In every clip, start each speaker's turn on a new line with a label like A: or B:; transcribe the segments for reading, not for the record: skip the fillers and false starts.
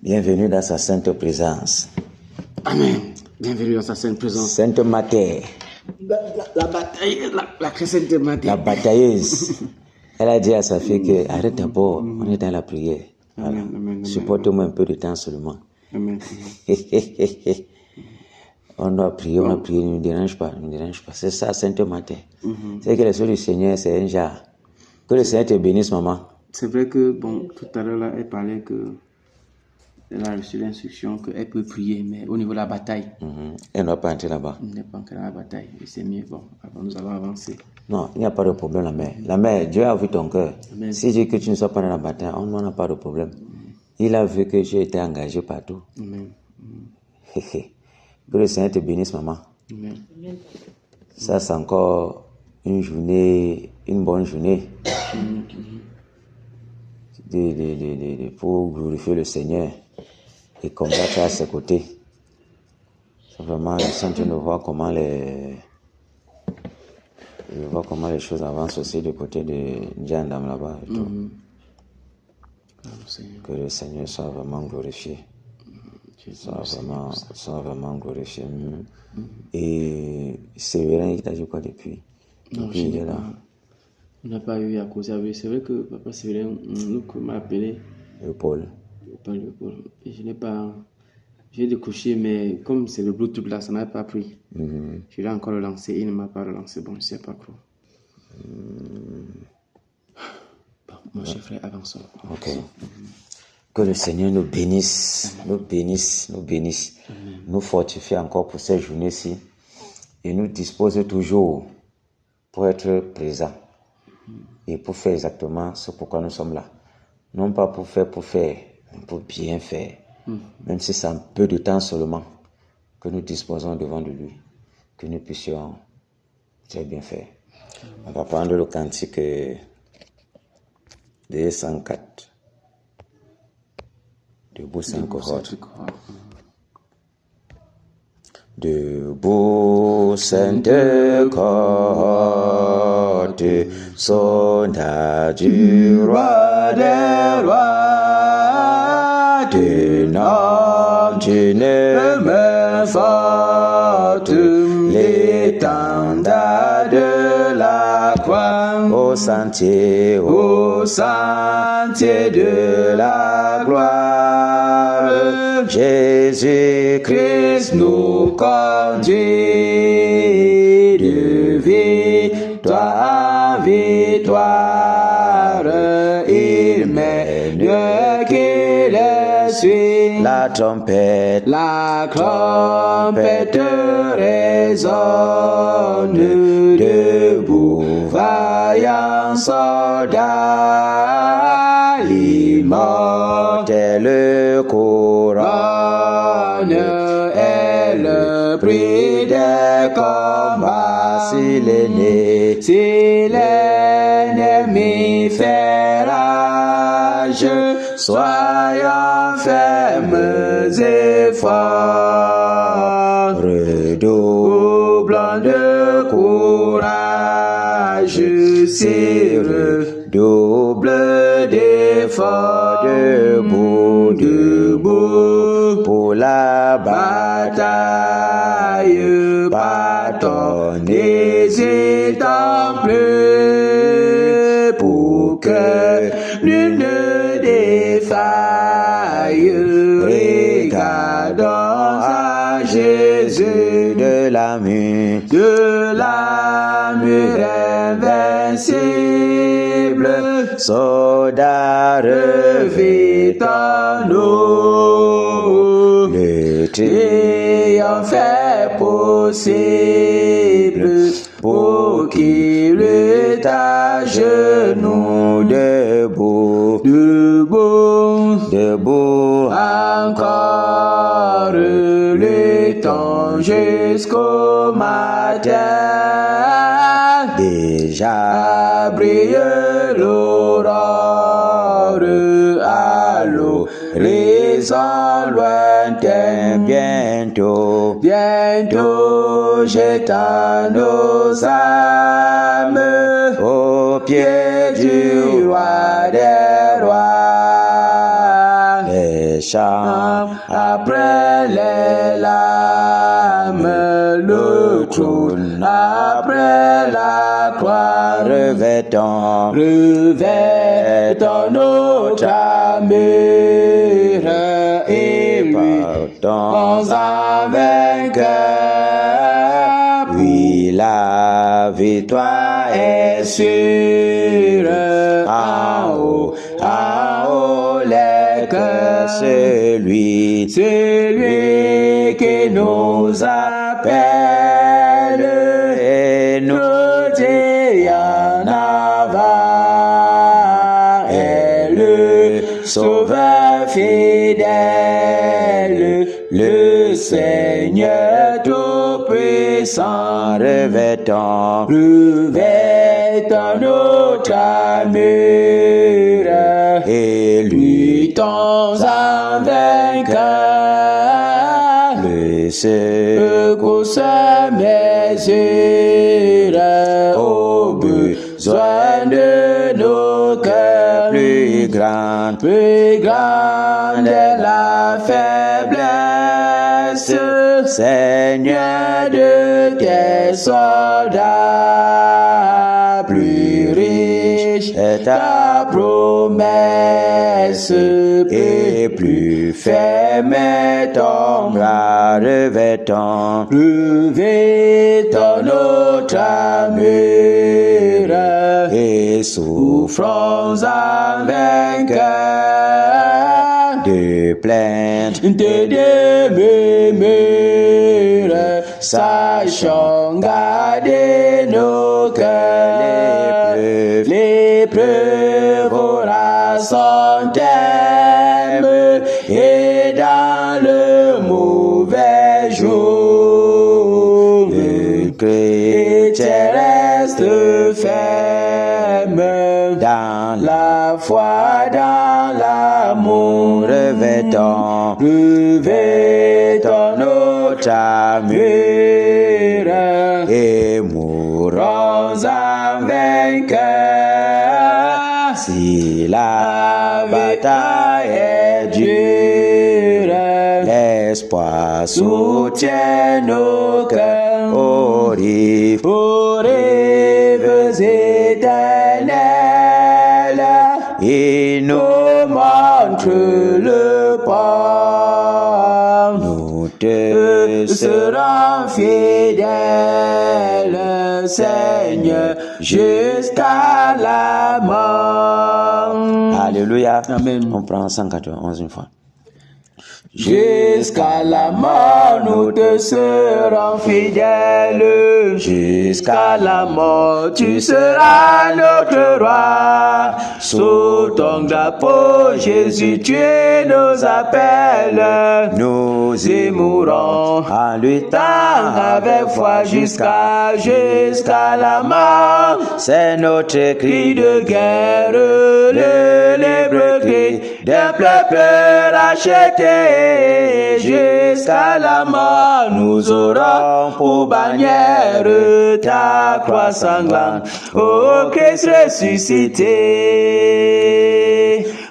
A: Bienvenue dans sa sainte présence.
B: Amen. Bienvenue dans sa sainte présence.
A: Sainte Mater.
B: La bataille, la sainte Mater.
A: La batailleuse. Elle a dit à sa fille que arrête d'abord, on est dans la prière. Voilà. Supporte-moi un peu de temps seulement.
B: Amen.
A: On doit prier, ne nous dérange pas, C'est ça, Sainte Mater. C'est que le Seigneur du Seigneur, c'est un genre. Que le Seigneur te bénisse, maman.
B: C'est vrai que, tout à l'heure, là, elle parlait que elle a reçu l'instruction qu'elle peut prier, mais au niveau de la bataille.
A: Elle ne va pas entrer là-bas.
B: Elle n'est pas encore dans la bataille. Et c'est mieux. Nous allons avancer.
A: Non, il n'y a pas de problème, la mère. La mère, Dieu a vu ton cœur.
B: Amen.
A: Si Dieu que tu ne sois pas dans la bataille, on n'en a pas de problème. Il a vu que j'ai été engagé partout.
B: Amen.
A: Que le Seigneur te bénisse, maman.
B: Amen.
A: Ça, c'est encore une bonne journée. Pour glorifier le Seigneur et combattre à ses côtés. C'est vraiment, je suis en train de voir comment les choses avancent aussi du côté de Djandam là-bas. Et tout. Que le Seigneur soit vraiment glorifié. Soit vraiment glorifié. Et Séverin, il t'a dit quoi depuis?
B: Non,
A: depuis il est là.
B: On n'a pas eu à causer avec. C'est vrai que Papa Séverin m'a appelé.
A: Paul.
B: Et je n'ai pas. J'ai décroché, mais comme c'est le Bluetooth là, ça n'a pas pris. Je l'ai encore relancé, il ne m'a pas relancé. Bon, je ne sais pas quoi. Mon cher frère, avançons.
A: Ok. Que le Seigneur nous bénisse, nous fortifie encore pour cette journée-ci et nous dispose toujours pour être présents et pour faire exactement ce pourquoi nous sommes là. Non pas pour faire, mais pour bien faire. Même si c'est un peu de temps seulement que nous disposons devant de lui, que nous puissions très bien faire. On va prendre le cantique de 104. Debout 5 cohortes. Debout sainte cohorte, soldat du roi des rois, du nom d'une main forte, l'étendard de la croix, au sentier de la gloire. Jésus-Christ nous conduit de victoire en victoire. Il mène qui le suit. La trompette résonne. Debout, vaillant soldat, l'immortel couronne est le prix des combats. Si l'ennemi fait rage, soyons fermes et forts, redoublant de courage, sire, double d'effort, debout, pour la bataille, battons, n'hésitant plus, pour que nul ne défaille. Regardons à Jésus de la mur invincible, soldat revêtons-nous, le triomphe est possible pour qui lutte à genoux, debout, encore luttons jusqu'au matin. Déjà brille l'aurore à l'horizon lointain. Bientôt jetant nos âmes au pied du roi des rois. Les chant.
B: Après les larmes, le trône. Après la croix,
A: Revêtons
B: notre armure et lui dans un vainqueur.
A: Oui, la victoire est sûre. En haut les cœurs, celui qui nous appelle et nous dit en avant est le Sauveur fidèle, le Seigneur tout-puissant. Revêtons notre armure et luttons en vainqueur. Le secours mesure au besoin de nos cœurs. Plus grande est la faiblesse, Seigneur de tes soldats. Plus riche est ta promesse et plus ferme est ton bras. Revêtons notre armure et souffrons en vainqueur de plaintes, de murmures, sachant garder nos cœurs. L'épreuve aura son terme et dans le mauvais jour, le chrétien reste ferme dans la foi, dans l'amour. Revêtons notre armure et mourons en vainqueur. Si la bataille est dure, l'espoir soutient nos cœurs. Aux rives éternelles, il nous montre le port. Nous te serons fidèles, Seigneur, jusqu'à la mort. Alléluia. Amen. On prend 191 une fois. Jusqu'à la mort, nous te serons fidèles. Jusqu'à la mort, tu seras notre roi. Sous ton drapeau, Jésus, tu nous appelles. Nous y mourrons en luttant avec foi jusqu'à la mort. C'est notre cri de guerre, le libre cri d'un peuple racheté. Jusqu'à la mort, nous aurons pour bannière ta croix sanglante, ô Christ ressuscité.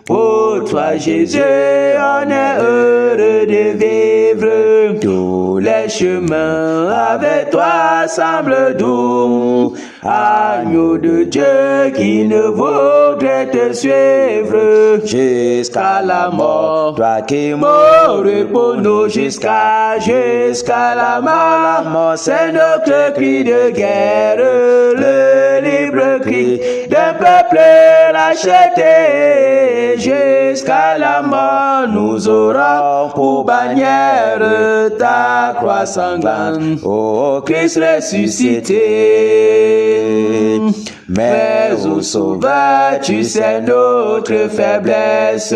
A: Pour toi, Jésus, on est heureux de vivre. Tous les chemins avec toi semblent doux. Agneau de Dieu qui ne voudrait te suivre jusqu'à la mort. Toi qui mourrais pour nous jusqu'à la mort. C'est notre cri de guerre, le libre cri d'un peuple racheté. Jusqu'à la mort, nous aurons pour bannière ta croix sanglante, ô Christ ressuscité. Mais ô Sauveur, tu sais notre faiblesse.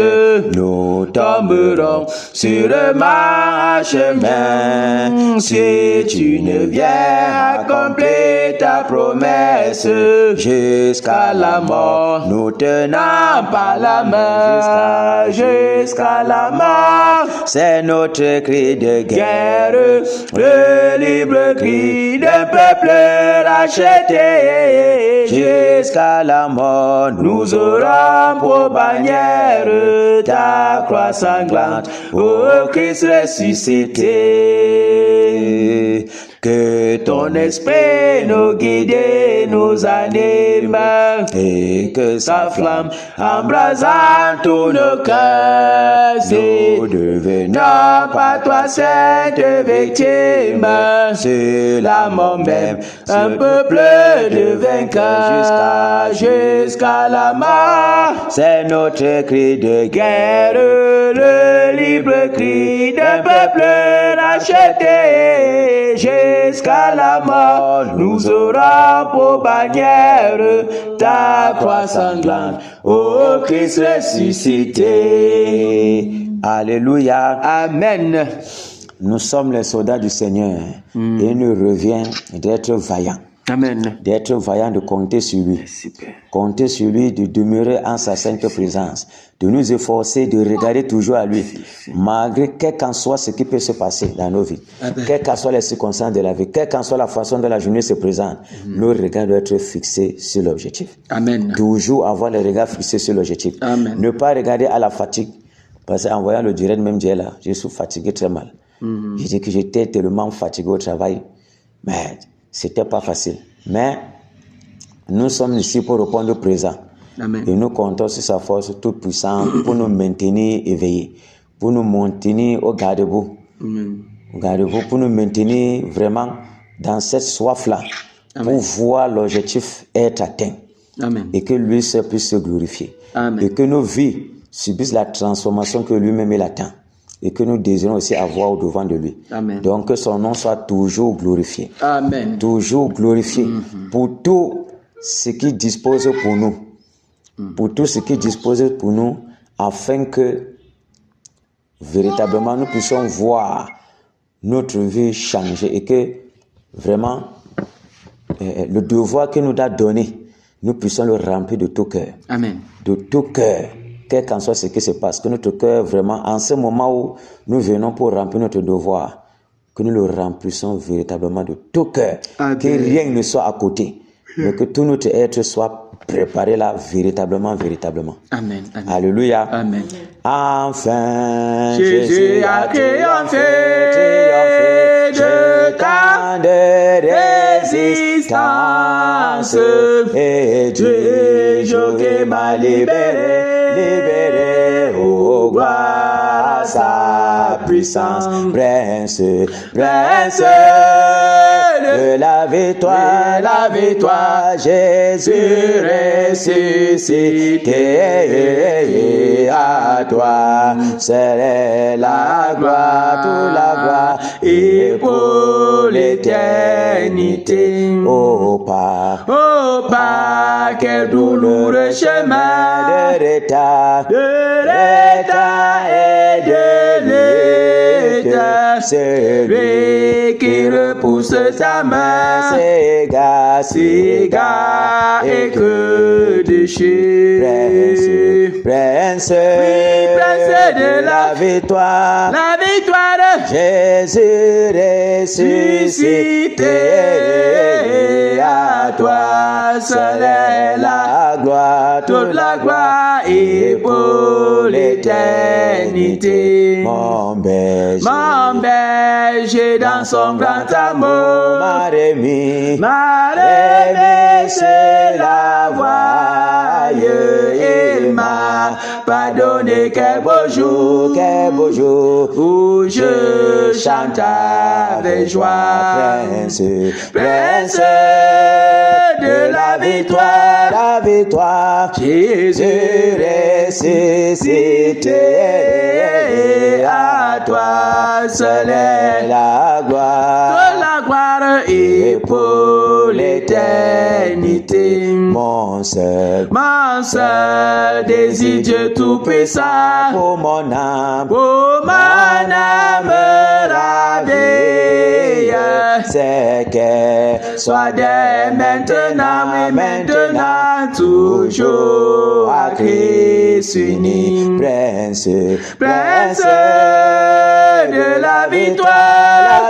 A: Nous tomberons sûrement à chemin si tu ne viens accomplir ta promesse. Jusqu'à la mort, nous tenons par la main. Jusqu'à la mort, c'est notre cri de guerre, le libre cri d'un peuple racheté. Jusqu'à la mort, nous aurons pour bannière ta croix sanglante, ô Christ ressuscité. Que ton esprit nous guide et nous anime, et que sa flamme embrasant tous nos cœurs, nous devenons par toi sainte victime, sur la mort même, un peuple de vainqueurs jusqu'à la mort. C'est notre cri de guerre, le libre cri d'un peuple racheté. Jusqu'à la mort, nous aurons pour bannière ta croix sanglante, ô Christ ressuscité. Alléluia. Amen. Nous sommes les soldats du Seigneur et il nous revient d'être vaillants.
B: Amen.
A: D'être vaillant, de compter sur lui.
B: Super.
A: Compter sur lui, de demeurer en sa sainte présence, de nous efforcer, de regarder toujours à lui, malgré quel qu'en soit ce qui peut se passer dans nos vies, quelles qu'en soient les circonstances de la vie, quelle qu'en soit la façon dont la journée se présente, nos regards doivent être fixés sur l'objectif.
B: Amen.
A: Toujours avoir les regards fixés sur l'objectif.
B: Amen.
A: Ne pas regarder à la fatigue, parce qu'en voyant le direct même Dieu là, je suis fatigué très mal. Je dis que j'étais tellement fatigué au travail, mais c'était pas facile. Mais nous sommes ici pour répondre présent.
B: Amen.
A: Et nous comptons sur sa force toute puissante pour nous maintenir éveillés, pour nous maintenir au garde-boue. Garde-boue, pour nous maintenir vraiment dans cette soif-là, pour voir l'objectif être atteint.
B: Amen.
A: Et que lui seul puisse se glorifier.
B: Amen.
A: Et que nos vies subissent la transformation que lui-même il attend. Et que nous désirons aussi avoir au devant de lui.
B: Amen.
A: Donc que son nom soit toujours glorifié.
B: Amen.
A: Toujours glorifié pour tout ce qu'il dispose pour nous. Pour tout ce qu'il dispose pour nous, afin que véritablement nous puissions voir notre vie changer et que vraiment le devoir qu'il nous a donné, nous puissions le remplir de tout cœur.
B: Amen.
A: De tout cœur. Quel qu'en soit ce qui se passe, que notre cœur vraiment, en ce moment où nous venons pour remplir notre devoir, que nous le remplissons véritablement de tout cœur, que rien ne soit à côté, mais que tout notre être soit préparé là véritablement.
B: Amen. Amen.
A: Alléluia.
B: Amen.
A: Enfin,
B: Jésus a triomphé de
A: tant de résistance, et Dieu qui m'a libéré, oh gloire à sa puissance, prince de la victoire, Jésus ressuscité, à toi c'est la gloire, toute la gloire, et pour l'éternité. Oh Père, quel douloureux chemin de retard et de l'état, celui qui repousse ta main, s'égare et que déchire. Prince de la victoire, Jésus ressuscité, à toi seul est la gloire, toute la gloire et pour l'éternité. Mon berger dans son grand amour m'a remis c'est la voie, il m'a pardonné. Quel beau jour où je chante avec joie, prince de la victoire, Jésus ressuscité, à toi seul est la gloire et pour l'éternité. Mon seul désir, Dieu tout-puissant, pour mon âme ravie, c'est qu'elle soit dès maintenant, toujours à Christ uni. Prince de la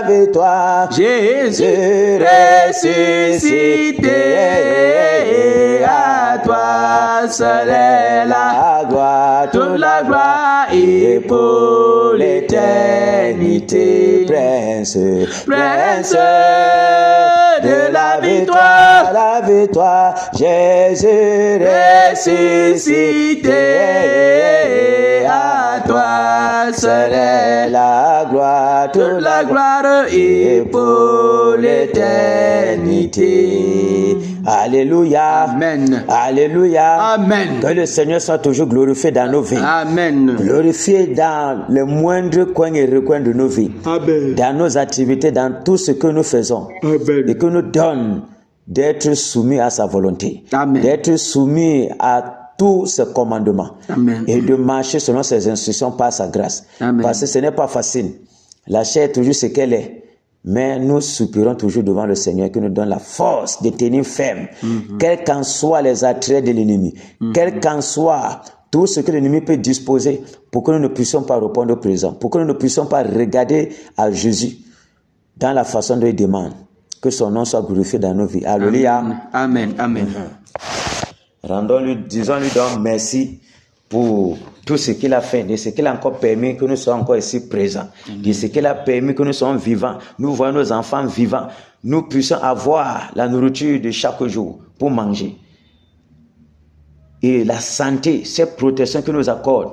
A: victoire, Jésus ressuscité, à toi
B: toi seul est la gloire, toute la gloire et pour l'éternité.
A: Prince,
B: Prince de la victoire,
A: Jésus ressuscité.
B: à toi seul est
A: la gloire,
B: toute la gloire et pour l'éternité.
A: Alléluia.
B: Amen.
A: Alléluia.
B: Amen.
A: Que le Seigneur soit toujours glorifié dans nos vies.
B: Amen.
A: Glorifié dans le moindre coin et recoin de nos vies.
B: Amen.
A: Dans nos activités, dans tout ce que nous faisons.
B: Amen.
A: Et que nous donne d'être soumis à sa volonté.
B: Amen.
A: D'être soumis à tous ses commandements.
B: Amen.
A: Et de marcher selon ses instructions par sa grâce.
B: Amen.
A: Parce que ce n'est pas facile. La chair est toujours ce qu'elle est. Mais nous soupirons toujours devant le Seigneur qui nous donne la force de tenir ferme. Quels qu'en soient les attraits de l'ennemi. Quel qu'en soit tout ce que l'ennemi peut disposer pour que nous ne puissions pas répondre au présent. Pour que nous ne puissions pas regarder à Jésus dans la façon dont il demande. Que son nom soit glorifié dans nos vies. Alléluia.
B: Amen. Amen.
A: Rendons-lui, disons-lui donc merci pour tout ce qu'il a fait, de ce qu'il a encore permis que nous soyons encore ici présents, de ce qu'il a permis que nous soyons vivants, nous voyons nos enfants vivants, nous puissions avoir la nourriture de chaque jour pour manger. Et la santé, cette protection que nous accorde,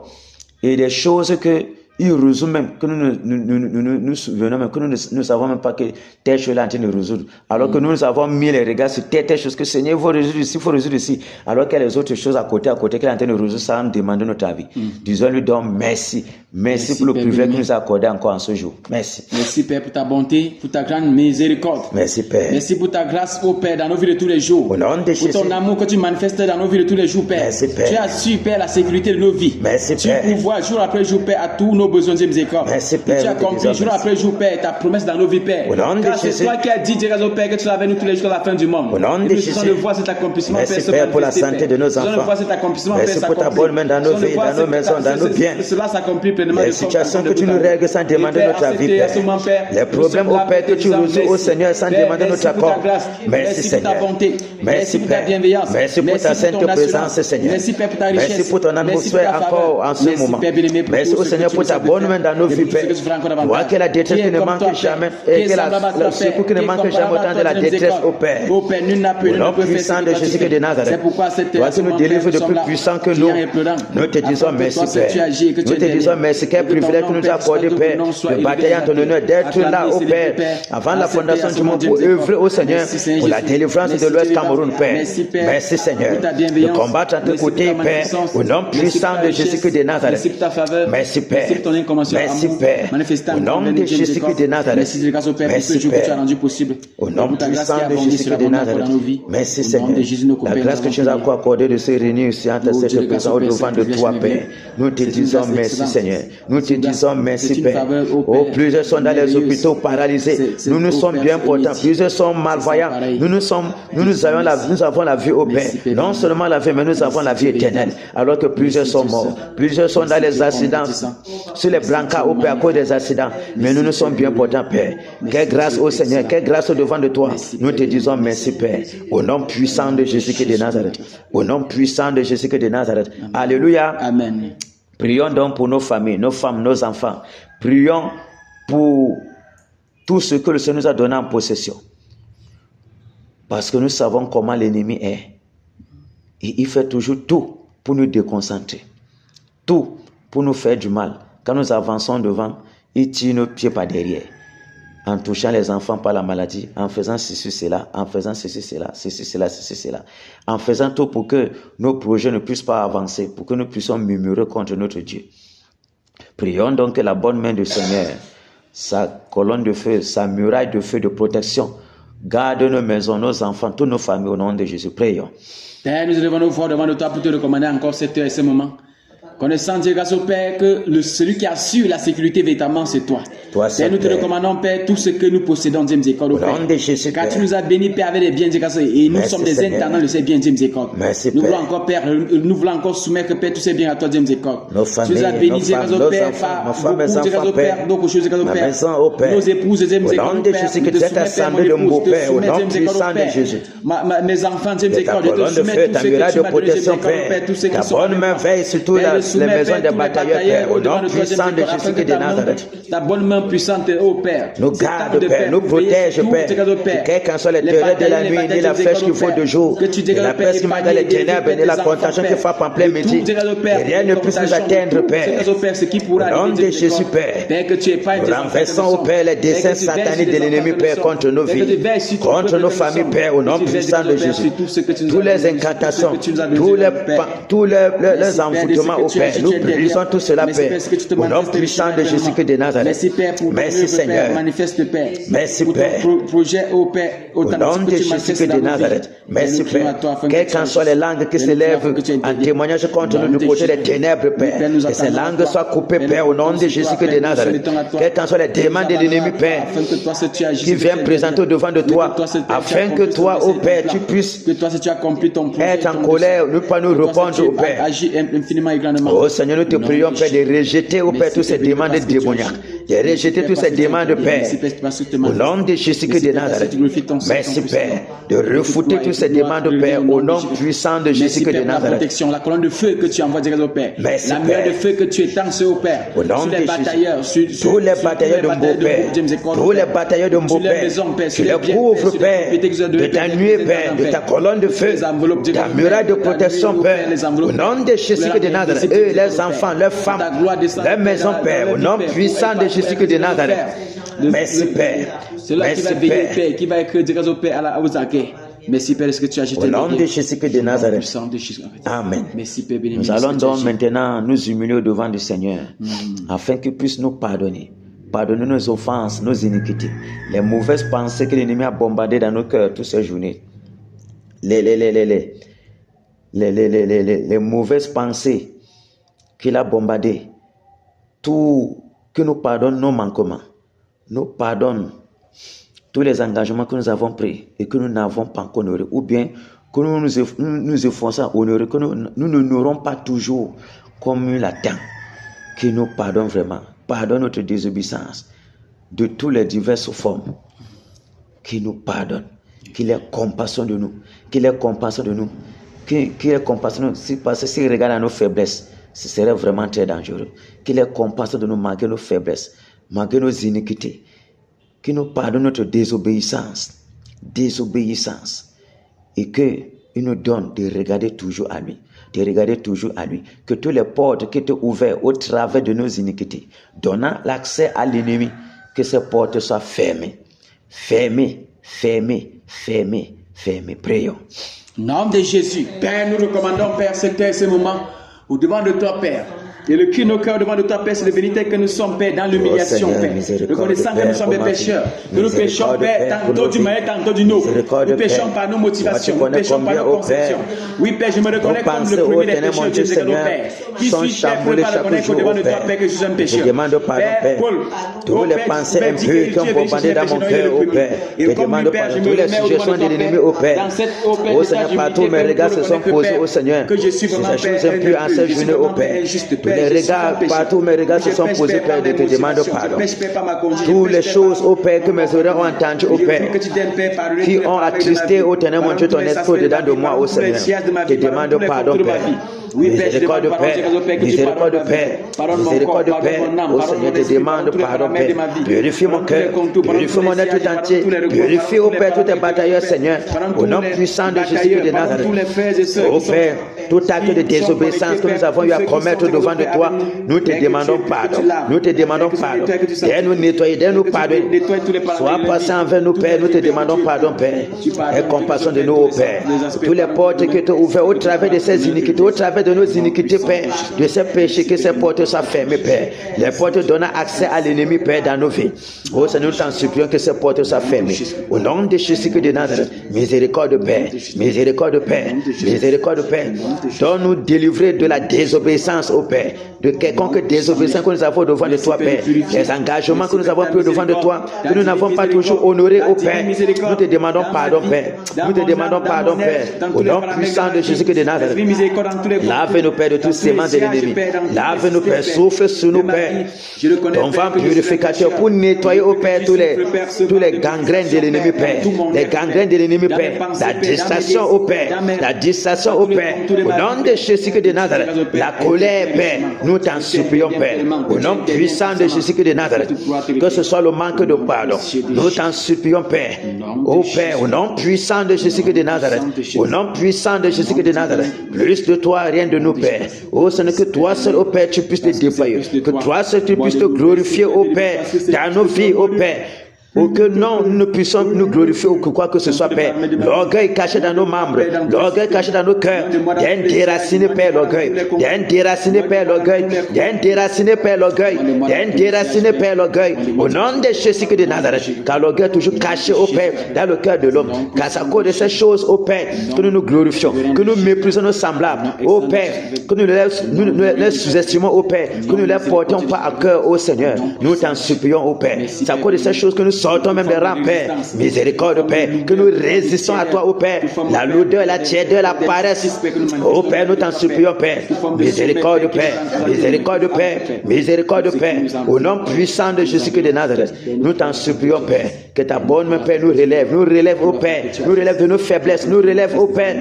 A: et des choses que il résout même, que nous souvenons même, que nous ne savons même pas que telle chose est en train de résoudre. Alors que nous avons mis les regards sur telle chose, que Seigneur, il faut résoudre ici, il faut résoudre ici. Alors qu'il y a les autres choses à côté qu'il est en train de résoudre, ça nous demande notre avis. Disons-lui donc merci. Merci pour le privilège que nous a accordé encore en ce jour. Merci.
B: Merci Père pour ta bonté, pour ta grande miséricorde.
A: Merci Père.
B: Merci pour ta grâce, ô Père, dans nos vies de tous les jours.
A: Au nom de Jésus.
B: Pour ton amour que tu manifestes dans nos vies de tous les jours, Père.
A: Merci Père.
B: Tu assures, Père, la sécurité de nos vies.
A: Merci Père.
B: Tu pourvois jour après jour, Père, à tous nos besoins de miséricorde.
A: Merci Père.
B: Et tu accomplis jour après jour, Père, ta promesse dans nos vies, Père.
A: Au nom de
B: Car c'est
A: Jésus.
B: toi qui as dit, Jésus, Père, que tu seras avec nous tous les jours à la fin du monde.
A: Au nom de
B: Jésus.
A: Jésus.
B: Nous de voir cet accomplissement,
A: Merci
B: Père,
A: Père pour la
B: s'accomplir,
A: santé de nos
B: Nous allons
A: enfants.
B: voir cet accomplissement,
A: Merci
B: Père,
A: pour ta
B: s'accomplir.
A: bonne main dans nos
B: Nous allons
A: vies,
B: voir
A: dans nos maisons, dans nos biens.
B: Cela s'accomplit pleinement.
A: Les situations que tu nous règles sans demander notre avis, Père. Les problèmes au Père que tu résous au Seigneur sans demander notre accord. Merci Seigneur. Merci Père. Merci pour ta sainte présence, Seigneur.
B: Merci Père pour ta richesse.
A: Merci pour ton atmosphère encore en ce moment. Merci au Seigneur pour ta bonne main dans nos vies, Père. Vois que la détresse qui ne manque jamais et que le secours qui ne manque jamais autant de la détresse au Père. Au nom puissant de Jésus de Nazareth. Toi qui nous délivres de plus puissant que nous. Nous te disons merci, Père. Nous te disons merci. Quel privilège que nous as accordé, Père, de batailler en ton honneur, d'être là, au Père, avant la fondation du monde, pour œuvrer au Seigneur, pour la délivrance de l'Ouest Cameroun, Père. Merci, Seigneur. De combattre à tes côtés, Père, au nom puissant de Jésus de Nazareth. Merci, Père. Merci, Père. Au nom de Jésus de Nazareth. Merci, Père. Au nom puissant de Jésus de Nazareth. Merci, Seigneur. La grâce que tu nous as accordée de se réunir ici en ta cette présence au devant de toi, Père. Nous te disons merci, Seigneur. Nous te disons merci, Père. Oh, plusieurs sont dans les hôpitaux paralysés. Nous sommes bien portants. Plusieurs sont malvoyants. Nous avons la vie au Père. Non seulement la vie, mais nous avons la vie éternelle. Alors que plusieurs sont morts. Plusieurs sont dans les accidents, sur les brancards au Père à cause des accidents. Mais nous sommes bien portants, Père. Quelle grâce au Seigneur. Quelle grâce au devant de toi. Nous te disons merci, Père. Au nom puissant de Jésus de Nazareth. Au nom puissant de Jésus de Nazareth. Alléluia.
B: Amen.
A: Prions donc pour nos familles, nos femmes, nos enfants. Prions pour tout ce que le Seigneur nous a donné en possession. Parce que nous savons comment l'ennemi est. Et il fait toujours tout pour nous déconcentrer. Tout pour nous faire du mal. Quand nous avançons devant, il tire nos pieds par derrière. En touchant les enfants par la maladie, en faisant ceci, cela, en faisant ceci, cela, ceci, cela, ceci, cela. En faisant tout pour que nos projets ne puissent pas avancer, pour que nous puissions murmurer contre notre Dieu. Prions donc que la bonne main du Seigneur, sa colonne de feu, sa muraille de feu de protection, garde nos maisons, nos enfants, toutes nos familles au nom de Jésus. Prions.
B: Père, nous élevons nos voix devant de toi pour te recommander encore cette heure et ce moment. Connaissant Dieu grâce au Père que celui qui assure la sécurité véritablement c'est toi. Père, nous te recommandons Père tout ce que nous possédons Dieu miséricorde au Père. Car tu nous as bénis Père avec les biens Dieu grâce et nous sommes des intendants de ces biens Dieu miséricorde. Nous voulons encore Père, nous voulons encore soumettre Père tous ces biens à toi Dieu miséricorde. Tu nous as bénis Dieu grâce au Père par beaucoup Dieu grâce au Père, d'autres choses grâce au Père. Nos épouses Dieu miséricorde au Père. Nous te soumettons mon épouse, te soumets Dieu miséricorde au Père. Mes enfants Dieu miséricorde, je te soumets tous ceux que tu m'as donné Dieu miséricorde au Père, tous ceux qui sont
A: les maisons des batailleurs, au nom puissant de Jésus-Christ de Nazareth.
B: Ta bonne main puissante, ô Père.
A: Nous garde, Père, nous protège, Père. Quel qu'en soit les terreurs de la nuit, ni la flèche qu'il faut de jour, ni la peste qui m'a dans les ténèbres, ni la contagion qui frappe en plein midi. Rien ne puisse nous atteindre, Père. Au nom de Jésus, Père. Nous renversons, ô Père, les desseins sataniques de l'ennemi, Père, contre nos vies, contre nos familles, Père, au nom puissant de Jésus. Tous les incantations, tous les envoûtements, ô Père, nous brisons tout cela, Père, au nom puissant de Jésus-Christ de Nazareth.
B: Merci, Père, pour
A: merci, Seigneur.
B: Manifeste, Père.
A: Merci, Père.
B: Projet, ô Père,
A: au nom de Jésus-Christ de Nazareth. Merci, Père. Quelles qu'en soient les langues qui s'élèvent en témoignage contre nous du côté des ténèbres, Père, que ces langues soient coupées, Père, au nom de Jésus-Christ de Nazareth. Quelles qu'en soient les demandes de l'ennemi, Père, qui viennent présenter au devant de toi, afin que toi, ô Père, tu puisses être en colère, ne pas nous répondre, ô Père. Oh Seigneur, nous te prions, Père, de rejeter, ô Père, toutes ces demandes démoniaques, de rejeter toutes ces demandes, Père, au nom de Jésus-Christ de Nazareth. Merci, Père, de refouler toutes ces demandes, Père, au nom puissant de Jésus-Christ de Nazareth.
B: La colonne de feu que tu envoies direct au Père,
A: merci,
B: la lumière de feu que tu étends au Père,
A: au nom
B: sur les
A: de
B: batailleurs,
A: tous les batailleurs de mon Père, tous les batailleurs de mon Père, tu les couvres, Père, de ta nuée, Père, de ta colonne de feu, de ta muraille de protection, Père, au nom de Jésus-Christ de Nazareth, eux, les enfants, leurs femmes, leurs maisons, Père, au nom puissant de Jésus-Christ de Nazareth. Merci, Père.
B: Celui qui va veiller, Père, qui va écrire direct au Père aux arquets. Merci, Père, est-ce que tu as jeté
A: au nom de Jésus-Christ de Nazareth. Amen.
B: Merci, Père, béni.
A: Nous allons donc maintenant nous humilier devant le Seigneur, afin qu'il puisse nous pardonner. Pardonner nos offenses, nos iniquités, les mauvaises pensées que l'ennemi a bombardées dans nos cœurs toutes ces journées. Les mauvaises pensées qu'il a bombardées. Tout que nous pardonne nos manquements. Nous pardonne tous les engagements que nous avons pris et que nous n'avons pas encore honorés, ou bien que nous nous efforçons à honorer, que nous n'honorons pas toujours comme il attend. Qu'il nous pardonne vraiment. Pardonne notre désobéissance de toutes les diverses formes. Qu'il nous pardonne. Qu'il ait compassion de nous. Qu'il ait compassion de nous. Qu'il ait compassion de nous. Parce que s'il regarde à nos faiblesses, ce serait vraiment très dangereux. Qu'il ait compassion de nous malgré nos faiblesses, malgré nos iniquités. Qu'il nous pardonne notre désobéissance. Et qu'il nous donne de regarder toujours à lui. Que toutes les portes qui étaient ouvertes au travers de nos iniquités, donnant l'accès à l'ennemi, que ces portes soient fermées. Prions.
B: Au nom de Jésus, Père, nous recommandons, Père, ce moment au devant de toi, Père. Et le cri de nos cœurs devant de toi, Père, c'est de venir tel que nous sommes, Père, dans l'humiliation, Père. Reconnaissant que nous sommes des pécheurs. Que nous péchons, Père, tantôt du mal, tantôt du no. Nous péchons par nos motivations. Nous péchons par nos conceptions. Oui, Père, je me reconnais comme le premier des pécheurs, Dieu de nos Pères. Qui suis-je, Père, pour ne pas reconnaître qu'au devant de toi, Père, que je suis un pécheur. Père,
A: toutes les pensées impures qui ont bombardé dans mon cœur, ô Père. Je demande pardon. Toutes les suggestions de l'ennemi, ô Père. Ô Seigneur, partout mes regards se sont posés au Seigneur. Ces choses impures en cette journée, ô Père. Les regards, partout mes regards se sont posés, Père, je te demande pardon. Toutes les choses, ô Père, que mes oreilles ont entendues, ô Père, qui ont attristé, ô Ténèbre, mon Dieu, ton esprit dedans de moi, ô Seigneur. Je te demande pardon, Père. Miséricorde, Père. Miséricorde, Père. Miséricorde, Père. Ô Seigneur, je te demande pardon, Père. Purifie mon cœur. Purifie mon être tout entier. Purifie, ô Père, tous tes batailleurs, Seigneur. Au nom puissant de Jésus de Nazareth. Ô Père, tout acte de désobéissance que nous avons eu à commettre devant de toi, nous te demandons pardon. Nous te demandons pardon. Dès nous nettoyer, dès nous pardonner. Sois patient envers nous, Père. Nous te demandons pardon, Père. Aie compassion de nous, ô Père. Toutes les portes qui étaient ouvertes au travers de ces iniquités, au travers de nos iniquités, Père, de ces péchés, que ces portes soient fermées, Père. Les portes donnant accès à l'ennemi, Père, dans nos vies. Oh Seigneur, nous t'en supplions que ces portes soient fermées. Au nom de Jésus de Nazareth, miséricorde, Père, miséricorde, Père, miséricorde, Père. Donne-nous délivrer de la désobéissance, au Père, de quelconque désobéissance que nous avons devant de toi, Père. Les engagements que nous avons pris devant de toi, que nous n'avons pas toujours honorés, au Père. Nous te demandons pardon, Père. Nous te demandons pardon, Père. Au nom puissant de Jésus de Nazareth. Lave-nous, Père, de tous ces séments de l'ennemi. Lave-nous, Père. Souffle sur nous, Père. Ton vent purificateur pour nettoyer, au Père, tous les gangrènes de l'ennemi, Père. Les gangrènes de l'ennemi, Père. La distraction, au Père. La distraction, au Père. Au nom de Jésus de Nazareth. La colère, Père. Nous t'en supplions, Père. Au nom puissant de Jésus de Nazareth. Que ce soit le manque de pardon. Nous t'en supplions, Père. Ô Père, au nom puissant de Jésus de Nazareth. Au nom puissant de Jésus de Nazareth. Plus de toi, rien de nous, Père. Oh Seigneur, que toi seul, ô Père, tu puisses te déployer. Que toi seul, tu puisses te glorifier, ô Père, dans nos vies, ô Père. Ou que non, nous ne puissions nous glorifier ou que quoi que ce soit, Père. L'orgueil caché dans nos membres, l'orgueil caché dans nos cœurs. Viens déraciner, Père, l'orgueil. Viens déraciner, Père, l'orgueil. Viens déraciner, Père, l'orgueil. Viens déraciner, Père, l'orgueil. Au nom de Jésus de Nazareth. Car l'orgueil est toujours caché, au Père, dans le cœur de l'homme. Car c'est à cause de ces choses, au Père, que nous nous glorifions, que nous méprisons nos semblables, au Père, que nous les sous-estimons, au Père, que nous ne les portons pas à cœur, au Seigneur. Nous t'en supplions, au Père. C'est à cause de ces choses que nous sortons même des rangs, Père. Miséricorde, Père, que nous résistons à toi, ô Père. La lourdeur, la tièdeur, la paresse. Ô Père, nous t'en supplions, Père. Miséricorde, Père. Miséricorde, Père. Miséricorde, Père. Au nom puissant de Jésus de Nazareth, nous t'en supplions, Père. Que ta bonne main, Père, nous relève, ô Père. Nous relève de nos faiblesses, nous relève, ô Père,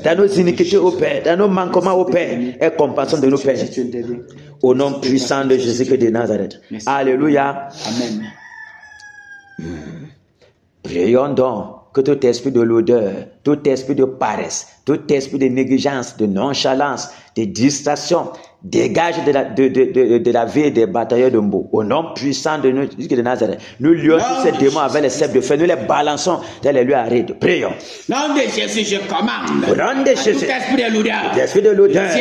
A: dans nos iniquités, ô Père, dans nos manquements, ô Père, et compassion de nos pères. Au nom puissant de Jésus de Nazareth. Alléluia. Amen. Prions donc que tout esprit de l'odeur, tout esprit de paresse, tout esprit de négligence, de nonchalance, de distraction, dégage de la vie des batailleurs de Mbo. Au nom puissant de Nazareth, nous lions tous ces démons avec les cèpes de feu, nous les balançons dans les lieux arides. Prions.
B: Au nom de Jésus, je commande.
A: Au nom de Jésus,
B: tout esprit de l'odeur,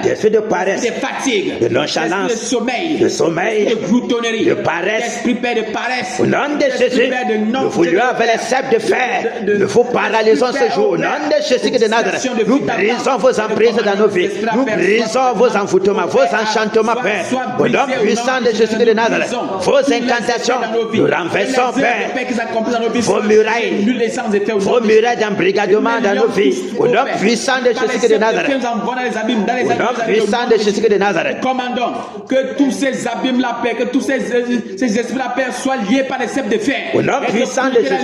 A: d'esprit de paresse,
B: de fatigue,
A: de nonchalance,
B: de
A: sommeil,
B: de gloutonnerie,
A: de paresse,
B: de paresse.
A: Au nom de Jésus, nous vous lions avec les cèpes de fer, nous vous paralysons ce jour. Au nom de Jésus de Nazareth, nous brisons vos emprises dans nos vies, nous brisons vos envoûtements, vos enchantements, Père. Au nom puissant de Jésus de Nazareth, vos incantations, nous renversons, Père, vos murailles d'embrigadement dans nos vies. Au nom puissant de Jésus de Nazareth, au nom puissant de Jésus de Nazareth,
B: commandons que tous ces abîmes-là, Père, que tous ces esprits-là, Père, soient liés par les cèpes de fer.
A: Au nom puissant de Jésus.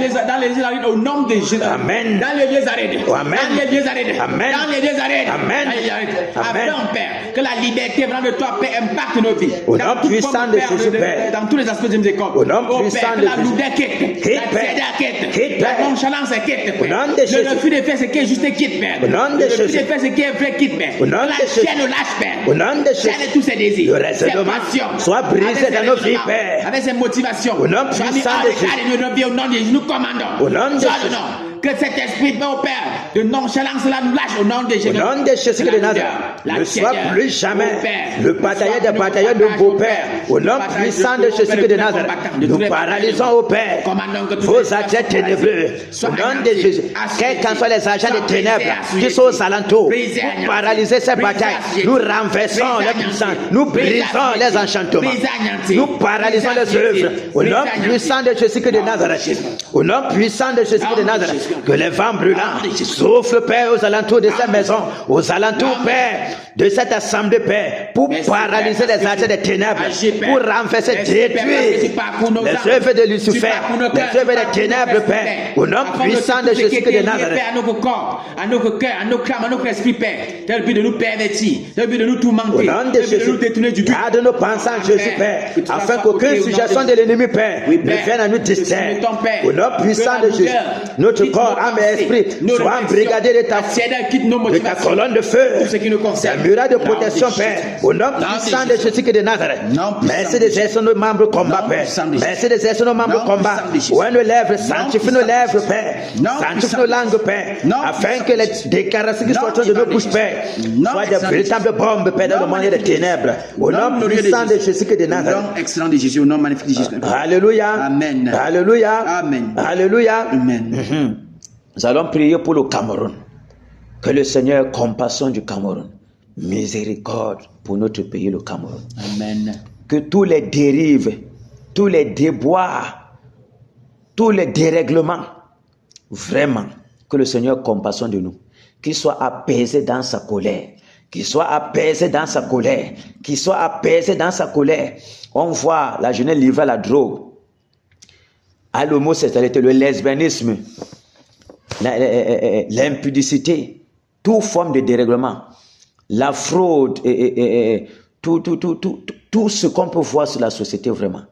B: Au nom de Jésus.
A: Amen.
B: Dans les lieux arides.
A: Amen.
B: Dans les lieux arides.
A: Amen.
B: Dans les lieux arides.
A: Amen.
B: Afin, Père, que la liberté venant de toi, Père, impacte nos vies.
A: Au nom puissant de Jésus, Père.
B: Dans tous les aspects de miséricorde.
A: Au nom puissant de Jésus.
B: La lourdeur quitte. La tièdeur quitte. La nonchalance quitte, Père. Le refus de faire ce qui est juste quitte, Père.
A: Au nom de Jésus.
B: Le refus de faire ce qui est vrai quitte, Père.
A: Au nom de Jésus.
B: La chaîne lâche, Père.
A: Au nom de Jésus.
B: Chaîne tous ses désirs.
A: Le raisonnement soit brisé dans nos vies, Père.
B: Avec ses motivations.
A: Au nom puissant de Jésus.
B: Au nom de Jésus, nous commandons.
A: Au nom de Jésus.
B: Que cet esprit, mon Père, de nonchalance là nous lâche au nom de Jésus.
A: Au nom de Jésus de Nazareth, ne soit plus jamais le batailleur des batailleurs de beau-père. Au nom puissant de Jésus de Nazareth, nous paralysons au Père vos agents ténébreux. Au nom de Jésus, quels qu'en soient les agents des ténèbres qui sont aux alentours, pour paralyser ces batailles, nous renversons les puissants, nous brisons les enchantements, nous paralysons les œuvres. Au nom puissant de Jésus de Nazareth, au nom puissant de Jésus de Nazareth, que les vents brûlants soufflent, Père, aux alentours de ces maisons, aux alentours, Père, de cette assemblée, Père, pour paralyser les agents des ténèbres, pour renverser, détruire les œuvres de Lucifer, les œuvres des ténèbres, Père, au nom puissant de Jésus de Nazareth.
B: À nos corps, à nos cœurs, à nos cœurs, à notre esprit, Père, dans le but de nous pervertir, dans le but de nous tourmenter, dans le but de nous détourner du but.
A: Garde nos pensées en Jésus, Père, afin qu'aucune suggestion de l'ennemi, Père, ne vienne à nous distraire. Au nom puissant de Jésus, notre corps, âme et esprit soient embrigadés de ta colonne de feu.
C: muraille de protection, Père. Au nom puissant de Jésus-Christ de Nazareth. Merci de exercer nos membres combat, Père. Merci de exercer nos membres combat. Ouvre nos lèvres, sanctifie nos lèvres, Père. Sanctifie nos langues, Père. Afin que les déclarations qui sortent de nos bouches, Père, soient des véritables bombes, Père, dans le monde des ténèbres. Au nom puissant de Jésus-Christ de Nazareth.
B: Au nom excellent de Jésus, au nom magnifique de Jésus.
C: Alléluia.
B: Amen.
C: Alléluia.
B: Amen.
C: Alléluia.
B: Amen.
C: Nous allons prier pour le Cameroun. Que le Seigneur ait compassion du Cameroun. Miséricorde pour notre pays, le Cameroun.
B: Amen.
C: Que tous les dérives, tous les déboires, tous les dérèglements, vraiment, que le Seigneur ait compassion de nous. Qu'il soit apaisé dans sa colère. Qu'il soit apaisé dans sa colère. Qu'il soit apaisé dans sa colère. On voit la jeunesse livrée à la drogue, à l'homosexualité, le lesbianisme, l'impudicité, toute forme de dérèglement, la fraude, tout ce qu'on peut voir sur la société vraiment.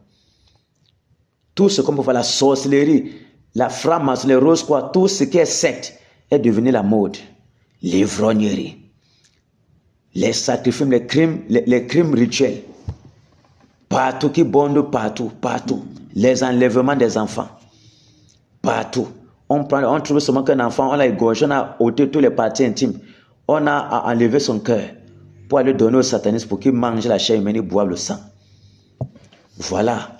C: Tout ce qu'on peut voir, la sorcellerie, la franc-maçonnerie, les roses quoi, tout ce qui est secte est devenu la mode. L'ivrognerie, les sacrifices, les crimes rituels, partout qui bondent partout, les enlèvements des enfants, partout. On trouve seulement qu'un enfant, on l'a égorgé, on a ôté tous les parties intimes, on a enlevé son cœur pour aller donner au satanisme pour qu'il mange la chair humaine et boive le sang. Voilà.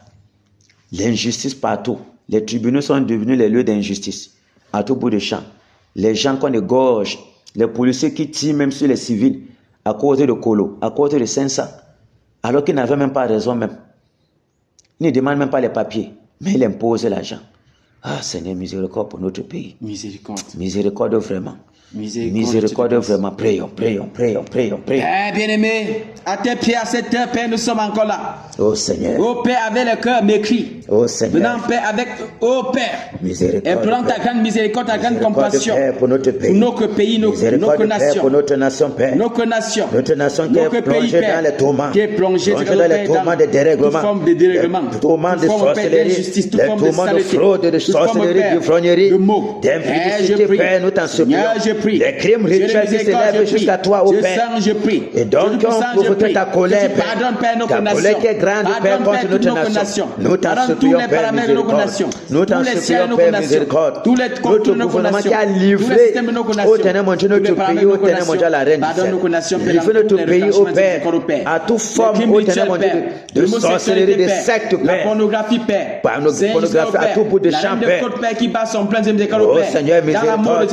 C: L'injustice partout. Les tribunaux sont devenus les lieux d'injustice. À tout bout de champ. Les gens qu'on égorge, les policiers qui tirent même sur les civils à cause de colo, à cause de 500, alors qu'ils n'avaient même pas raison même. Ils ne demandent même pas les papiers, mais ils imposent l'argent. Ah Seigneur, miséricorde pour notre pays.
B: Miséricorde.
C: Miséricorde vraiment. Miséricorde vraiment. Prions.
B: Père bien-aimé, à tes pieds à cette heure, Père, nous sommes encore là.
C: Oh Seigneur.
B: Oh Père, avec le cœur mécrit.
C: Oh Seigneur.
B: Venant, Père, avec, oh Père.
C: Miséricorde.
B: Et prenant ta grande miséricorde, ta grande compassion.
C: Père, pour notre pays.
B: Pour notre pays, notre nation.
C: Pour notre nation, Père.
B: Notre nation.
C: Notre nation qui est plongée dans les tourments.
B: Qui est plongée
C: dans les tourments de dérèglement.
B: Toute forme de dérèglement.
C: Les tourments de sorcellerie. Les tourments de fraude, de sorcellerie, d'ivrognerie. D'impudicité, Père, nous t'en supplions. Les crimes rituels qui s'élèvent jusqu'à toi, ô Père. Et donc, on prouve que ta colère, Père, ta colère qui est grande, Père, contre notre nation. Nous t'en supplions, Père, miséricorde. Nous t'en supplions, Père, miséricorde. Notre gouvernement qui a livré au Ténèbre mondial notre pays, au Ténèbre mondial la reine du ciel. Livré notre pays, ô Père, à toute forme, au Ténèbre mondial de sorcellerie, de secte, Père.
B: La pornographie, Père.
C: Pornographie à tout bout de champ, Père.
B: Qui bat son plein de
C: oh Seigneur, miséricorde.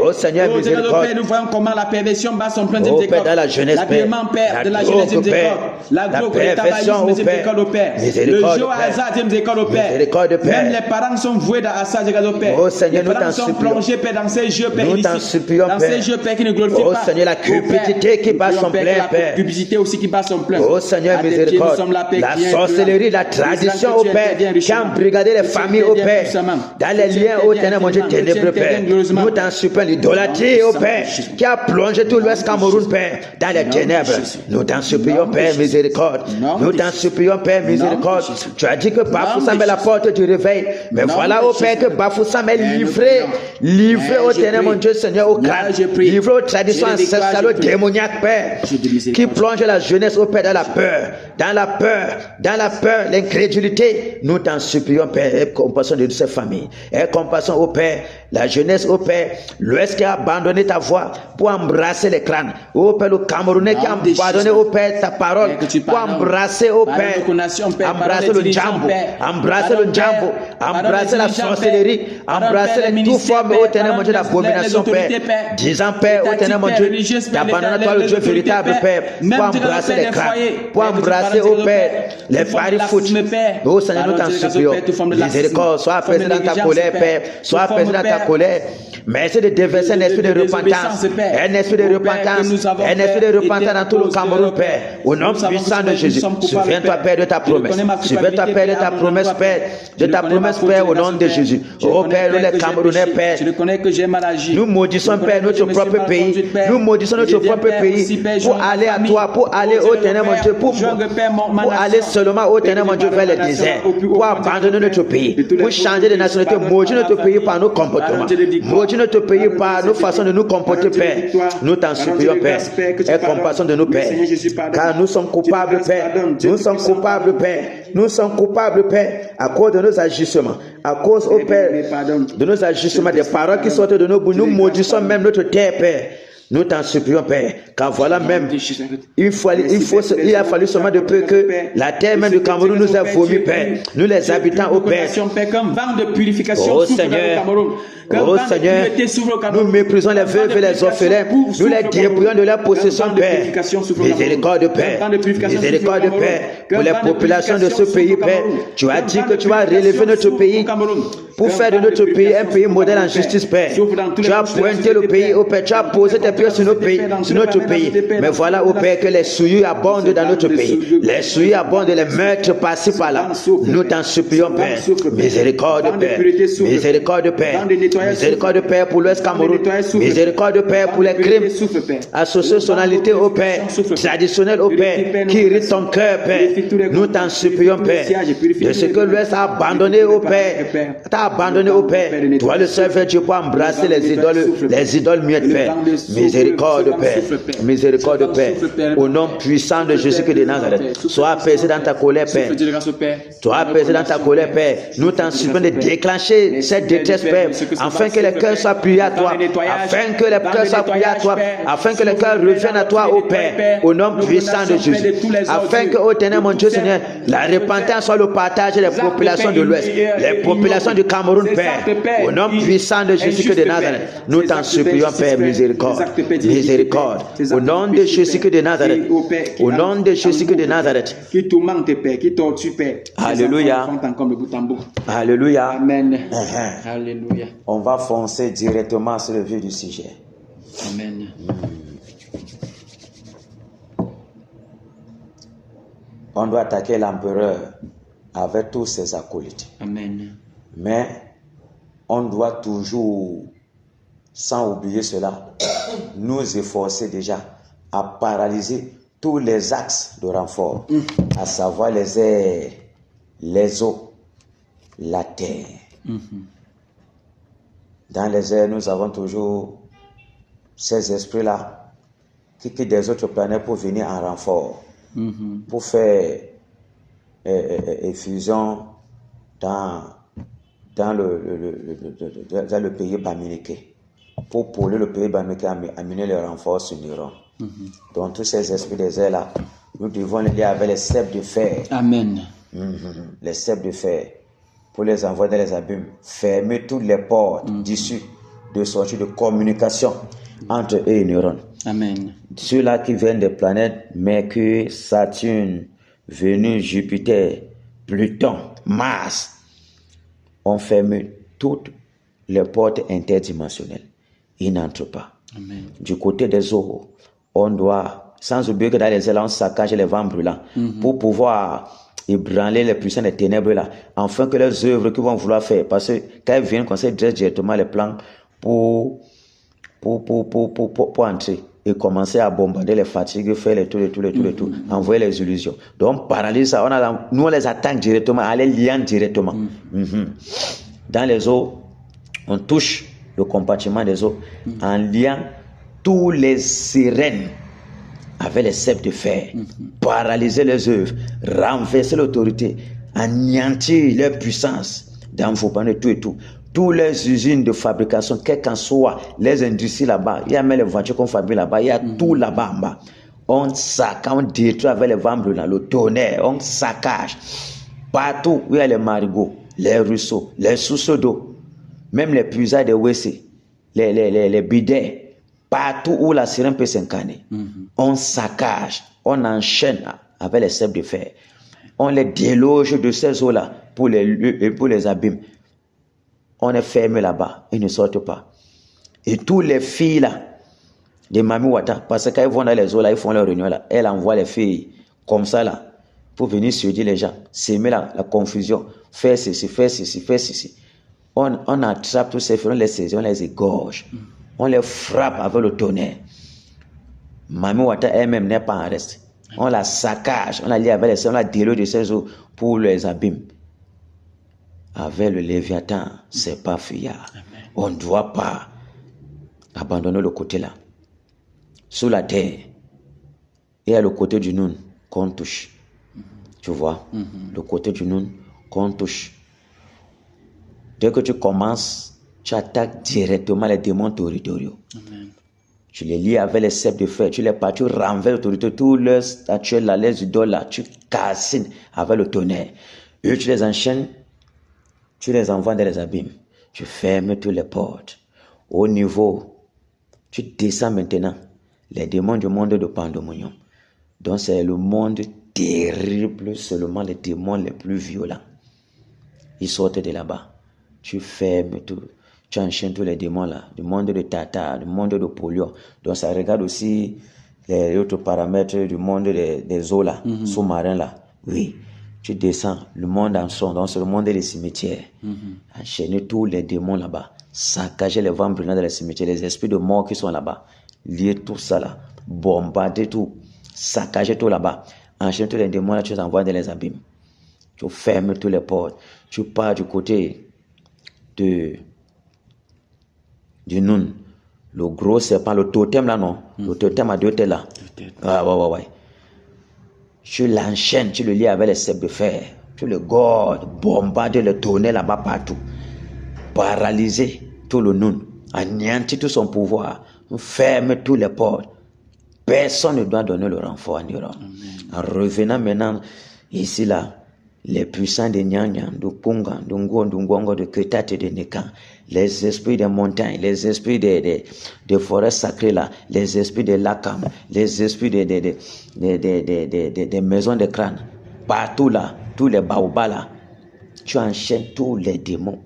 B: Oh
C: Seigneur, miséricorde.
B: Nous voyons comment la perversion bat son plein de
C: Père, dans la jeunesse, Père.
B: De la jeunesse, la drogue, le tabagisme, Père. Le jeu à hasard, Père. Même les parents sont voués à ça, Père.
C: Oh Seigneur,
B: nous t'en supplions. Plongés, Père, dans ces jeux, Père.
C: Nous t'en supplions, Père.
B: Dans ces jeux, Père, qui ne glorifient pas.
C: Oh Seigneur, la cupidité qui bat son plein, Père.
B: La cupidité aussi qui bat son plein.
C: Oh Seigneur, miséricorde. La sorcellerie, la tradition, ô Père, qui a embrigadé les familles, ô Père. Dans les liens, ô Ténèbre mondial ténébreux, Père. Nous t'en supplions, l'idolâtrie, ô Père, qui a plongé tout l'Ouest Cameroun, Père, dans les ténèbres. Nous t'en supplions, Père, miséricorde. Nous t'en supplions, Père, miséricorde. Tu as dit que Bafoussam est la porte du réveil. Mais voilà, ô Père, que Bafoussam est livré au Ténèbre mondial, Seigneur, au crâne. Livré aux traditions ancestrales, aux démoniaques, Père, qui plonge la jeunesse, ô Père, dans la peur, l'incrédulité. Nous t'en supplions, Père, aie compassion de ces familles. Aie compassion, ô Père, la jeunesse, ô Père, l'Ouest qui a abandonné ta voix pour embrasser les crânes. Ô Père, le Camerounais qui a abandonné, ô Père, ta parole pour embrasser, ô Père, embrasser le djambo, embrasser la sorcellerie, embrasser toute forme, ô Ténèbre mondial d'abomination, Père. Disant, Père, ô Ténèbre mondial, d'abandonner toi le Dieu véritable, Père, pour embrasser les crânes, pour embrasser, ô Père, les paris foot. Ô Seigneur, nous t'en supplions. Miséricorde, sois apaisé dans ta colère, Père, sois apaisé dans ta colère. Merci de déverser un esprit de repentance, un esprit de repentance dans tout le Cameroun, Père. Au nom puissant de Jésus, souviens-toi, Père, de ta promesse. Souviens-toi, Père, de ta promesse, Père. De ta promesse, Père, au nom de Jésus. Oh Père, nous les Camerounais, Père. Nous maudissons, Père, notre propre pays. Nous maudissons notre propre pays pour aller à toi, pour aller au Ténèbre, mon Dieu, pour aller seulement au Ténèbre, mon Dieu, vers le désert, pour abandonner notre pays, pour changer de nationalité, maudire notre pays par nos comportements, maudire notre pays par nos façons de nous comporter, Père. Nous t'en supplions, Père. Aie compassion de nous, Père. Car nous sommes coupables, Père. Nous sommes coupables, Père. Nous sommes coupables, Père, à cause de nos agissements. À cause, ô Père, de nos agissements, des paroles qui sortent de nos bouches. Nous maudissons même notre terre, Père. Nous t'en supplions, Père, car voilà même, il a fallu seulement de peu que la terre même du Cameroun nous a vomi, Père. Nous les habitants, au Père. Oh Seigneur, oh Seigneur, nous méprisons les veuves et les orphelins. Nous les dépouillons de leur possession, Père. Miséricorde, Père. Miséricorde, Père, pour les populations de ce pays, Père. Tu as dit que tu vas relever notre pays pour faire de notre pays un pays modèle en justice, Père. Tu as pointé le pays, au Père. Tu as posé tes pieds sur notre pays. Mais voilà, au Père, que les souillures abondent dans notre pays. Les souillures abondent, les meurtres par-ci par-là. Nous t'en supplions, Père. Miséricorde, Père. Miséricorde, Père. Miséricorde, Père, pour l'Ouest Cameroun. Miséricorde, Père, pour les crimes associationnalité, au Père, traditionnel, au Père, qui irrite ton cœur, Père. Nous t'en supplions, Père, de ce que l'Ouest a abandonné, au Père. T'as abandonné, au Père. Toi, le seul fait, tu peux embrasser les idoles miettes, Père. Miséricorde, Père. Miséricorde, Père. Au nom puissant de Jésus-Christ de Nazareth. Sois apaisé dans ta colère, Père. Sois apaisé dans ta colère, Père. Nous t'en supplions de déclencher cette détresse, Père, afin que les cœurs soient pliés à toi. Afin que les cœurs soient pliés à toi. Afin que les cœurs reviennent à toi, ô Père. Au nom puissant de Jésus. Afin que, ô Ténèbre, mon Dieu, Seigneur, la repentance soit le partage des populations de l'Ouest. Les populations du Cameroun, Père. Au nom puissant de Jésus-Christ de Nazareth. Nous t'en supplions, Père, miséricorde. Miséricorde. Au nom de Jésus-Christ de Nazareth. Au nom de Jésus-Christ de Nazareth.
B: Qui tourmente, Père, qui torture, Père.
C: Alléluia. Alléluia.
B: Amen. Alléluia.
A: On va foncer directement sur le vif du sujet.
B: Amen.
A: On doit attaquer l'empereur avec tous ses acolytes.
B: Amen.
A: Mais on doit toujours, sans oublier cela, nous efforcer déjà à paralyser tous les axes de renfort, à savoir les airs, les eaux, la terre. Dans les airs, nous avons toujours ces esprits-là qui quittent des autres planètes pour venir en renfort, pour faire effusion dans le pays baminiqué, pour polluer le pays baminiqué, amener les renforts sur Néron. Donc tous ces esprits des airs-là, nous devons les lier avec les sceptres de fer.
B: Amen.
A: Les sceptres de fer, pour les envoyer dans les abîmes, fermer toutes les portes d'issue, de sortie, de communication entre eux et Néron.
B: Amen.
A: Ceux-là qui viennent des planètes Mercure, Saturne, Vénus, Jupiter, Pluton, Mars, ont fermé toutes les portes interdimensionnelles. Ils n'entrent pas.
B: Amen.
A: Du côté des eaux, on doit, sans oublier que dans les airs, on saccage les vents brûlants pour pouvoir ébranler les puissants des ténèbres là, afin que les œuvres qu'ils vont vouloir faire, parce que quand ils viennent, on sait directement les plans pour entrer et commencer à bombarder les fatigues, faire les tours, envoyer les illusions. Donc, paralyse ça, nous on les attaque directement, on les liant directement. Dans les eaux, on touche le compartiment des eaux en liant tous les sirènes avec les sceptres de fer, paralyser les œuvres, renverser l'autorité, anéantir leur puissance dans vos panneaux, tout et tout. Toutes les usines de fabrication, quelles qu'en soient les industries là-bas, il y a même les voitures qu'on fabrique là-bas, il y a tout là-bas en bas. On saccage, on détruit avec les vents brûlants, le tonnerre, on saccage. Partout où il y a les marigots, les ruisseaux, les sources d'eau, même les puisailles de WC, les bidets, partout où la sirène peut s'incarner, on saccage, on enchaîne avec les sceptres de fer. On les déloge de ces eaux-là pour les abîmes. On est fermé là-bas, ils ne sortent pas. Et tous les filles là, de Mami Wata, parce qu'elles vont dans les eaux là, ils font leur réunion là, elle envoie les filles comme ça là, pour venir séduire les gens, s'aimer la confusion, faire ceci, faire ceci, faire ceci. On attrape tous ces filles, on les saisit, on les égorge, on les frappe avec le tonnerre. Mami Wata elle-même n'est pas en reste. On la saccage, on la lie avec les on la déloge de ses eaux pour les abîmes. Avec le Léviathan, c'est pas fuyard. On ne doit pas
C: Abandonnez le côté là. Sous la terre, il y a le côté du Noun qu'on touche. Tu vois, le côté du Noun qu'on touche. Dès que tu commences, tu attaques directement les démons territoriaux. Amen. Tu les lis avec les cèpes de fer, tu les pars, tu renverses l'autorité, tous les statues là, les idoles là, tu cassines avec le tonnerre. Eux, tu les enchaînes, tu les envoies dans les abîmes. Tu fermes toutes les portes. Au niveau, tu descends maintenant les démons du monde de Pandemonium. Donc c'est le monde terrible, seulement les démons les plus violents. Ils sortent de là-bas. Tu fermes tout. Tu enchaînes tous les démons là, du monde de Tata, du monde de Polio. Donc ça regarde aussi les autres paramètres du monde des eaux là, sous-marins là. Oui, tu descends, le monde en son, donc c'est le monde des cimetières. Enchaîner tous les démons là-bas, saccager les vents brûlants dans les cimetières, les esprits de mort qui sont là-bas, lier tout ça là, bombarder tout, saccager tout là-bas. Enchaîner tous les démons là, tu les envoies dans les abîmes. Tu fermes toutes les portes. Tu pars du côté du Noun. Le gros serpent, le totem là, non? Le totem à 2 têtes là. Ouais. Tu l'enchaînes, tu le lies avec les cèpes de fer. Tu le gordes, bombardes le tonnerre là-bas partout. Paralyser tout le Noun. Anéantir tout son pouvoir. Ferme toutes les portes. Personne ne doit donner le renfort à Niron. En revenant maintenant ici là, les puissants de Nyanya, de Punga, de Ngongo, de Ketate et de Nekan, les esprits des montagnes, les esprits des forêts sacrées là, les esprits des Lakam, les esprits des maisons de crâne, partout là, tous les baobas là, tu enchaînes tous les démons.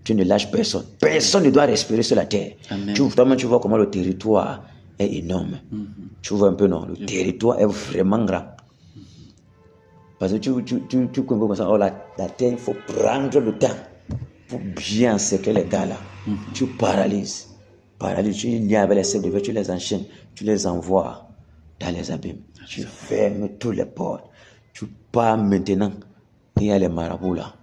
C: Tu ne lâches personne. Personne ne doit respirer sur la terre. Tu vois comment le territoire est énorme. Tu vois un peu, non? Le territoire est vraiment grand. Parce que tu comprends comme ça, la terre, il faut prendre le temps pour bien encercler les gars là. Tu paralyses, tu lies avec les cèpes de fer, tu les enchaînes, tu les envoies dans les abîmes. Tu fermes toutes les portes. Tu pars maintenant, il y a les marabouts là,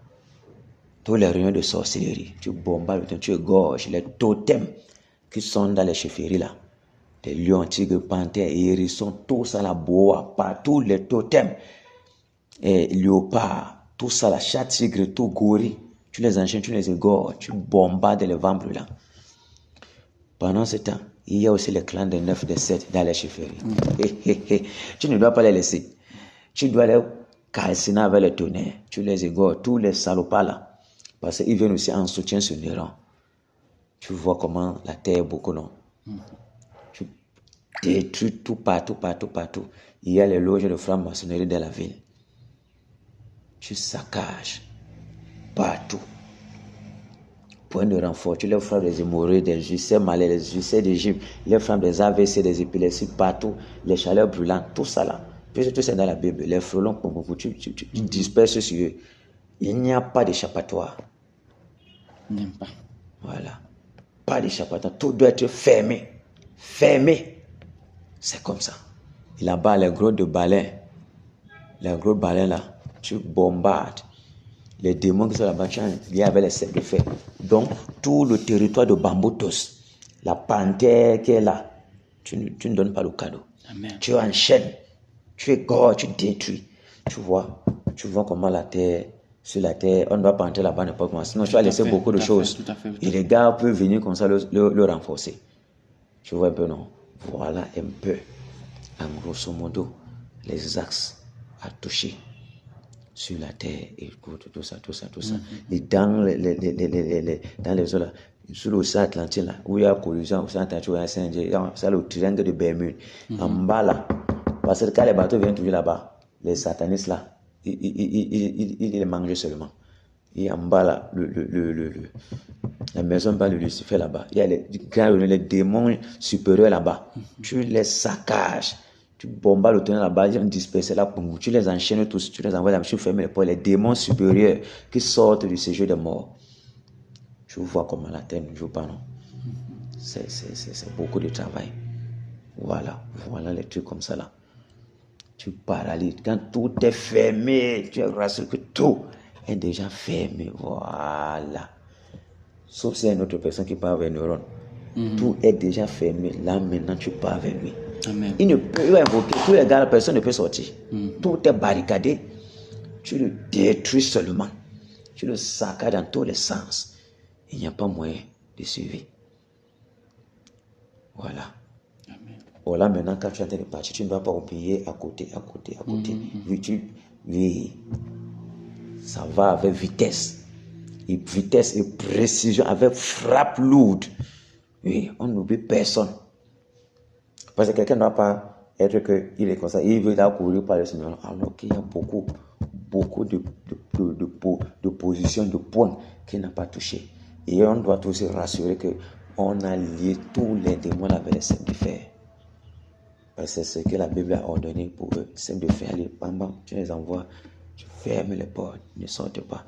C: tous les réunions de sorcellerie. Tu bombardes, tu égorges les totems qui sont dans les chefferies là. Les lions, tigres, panthères, hérissons, tout ça la boa, partout les totems. Et léopard, tout ça, la chat, tigre, tout gorille, tu les enchaînes, tu les égorges, tu bombardes les vents brûlants. Pendant ce temps, il y a aussi les clans des 9, des 7 dans les chefferies. Tu ne dois pas les laisser. Tu dois les calciner avec les tonnerres. Tu les égorges, tous les salopards là. Parce qu'ils viennent aussi en soutien sur les rangs. Tu vois comment la terre est beaucoup, non? Tu détruis tout partout. Il y a les loges de franc-maçonnerie dans la ville. Tu saccages partout. Point de renfort, tu les frappes des hémorroïdes, des ulcères malais, des ulcères d'Égypte, les frappes des AVC, des épilepsies partout, les chaleurs brûlantes, tout ça là. Puisque tout ça dans la Bible, les frelons, tu disperses sur eux. Il n'y a pas d'échappatoire.
B: Même pas.
C: Voilà. Pas d'échappatoire. Tout doit être fermé. Fermé. C'est comme ça. Et là-bas, les gros balais là, tu bombardes les démons qui sont là-bas, tu liés avec les cèpes de fer. Donc, tout le territoire de Bamboutos, la panthère qui est là, tu ne donnes pas le cadeau.
B: Amen.
C: Tu enchaînes, tu égorges, tu détruis. Tu vois comment la terre, sur la terre, on ne doit pas entrer là-bas n'importe comment. Sinon, tu vas laisser beaucoup de choses. Et les gars peuvent venir comme ça le renforcer. Tu vois un peu, non? Voilà un peu, en grosso modo, les axes à toucher sur la terre et tout ça. Et dans les eaux là, sur l'océan Atlantique là, où il y a collision, l'océan Atlantique, où il y a Saint-Dié, c'est le triangle de Bermude. En bas là, parce que quand les bateaux viennent toujours là-bas, les satanistes là, ils les mangent seulement. Et en bas là, la maison de Lucifer là-bas, il y a les démons supérieurs là-bas. Tu les saccages. Tu bombardes le tonnerre là-bas, ils ont dispersé là, tu les enchaînes tous, tu les envoies là, tu fermes les portes, les démons supérieurs qui sortent du séjour des morts. Tu vois comment la terre ne joue pas, non? C'est beaucoup de travail. Voilà les trucs comme ça là. Tu paralyses. Quand tout est fermé, tu es rassuré que tout est déjà fermé. Voilà. Sauf si il y a une autre personne qui parle vers neurones. Tout est déjà fermé. Là, maintenant, tu pars vers lui.
B: Amen.
C: Il ne peut invoquer. Tous les gars, personne ne peut sortir. Tout est barricadé. Tu le détruis seulement. Tu le saccades dans tous les sens. Il n'y a pas moyen de suivre. Voilà.
B: Amen.
C: Voilà, maintenant, quand tu es en train de partir, tu ne vas pas oublier à côté. Oui. Ça va avec vitesse. Et vitesse et précision, avec frappe lourde. Oui, on n'oublie personne. Parce que quelqu'un ne va pas être que il est comme ça, il veut courir par le Seigneur, alors qu'il y a beaucoup de positions, de points qu'il n'a pas touché. Et on doit tous se rassurer qu'on a lié tous les démons avec les seins de fer. Parce que c'est ce que la Bible a ordonné pour eux. Seins de fer, allez, bam, bam, tu les envoies, tu fermes les portes, ne sortent pas.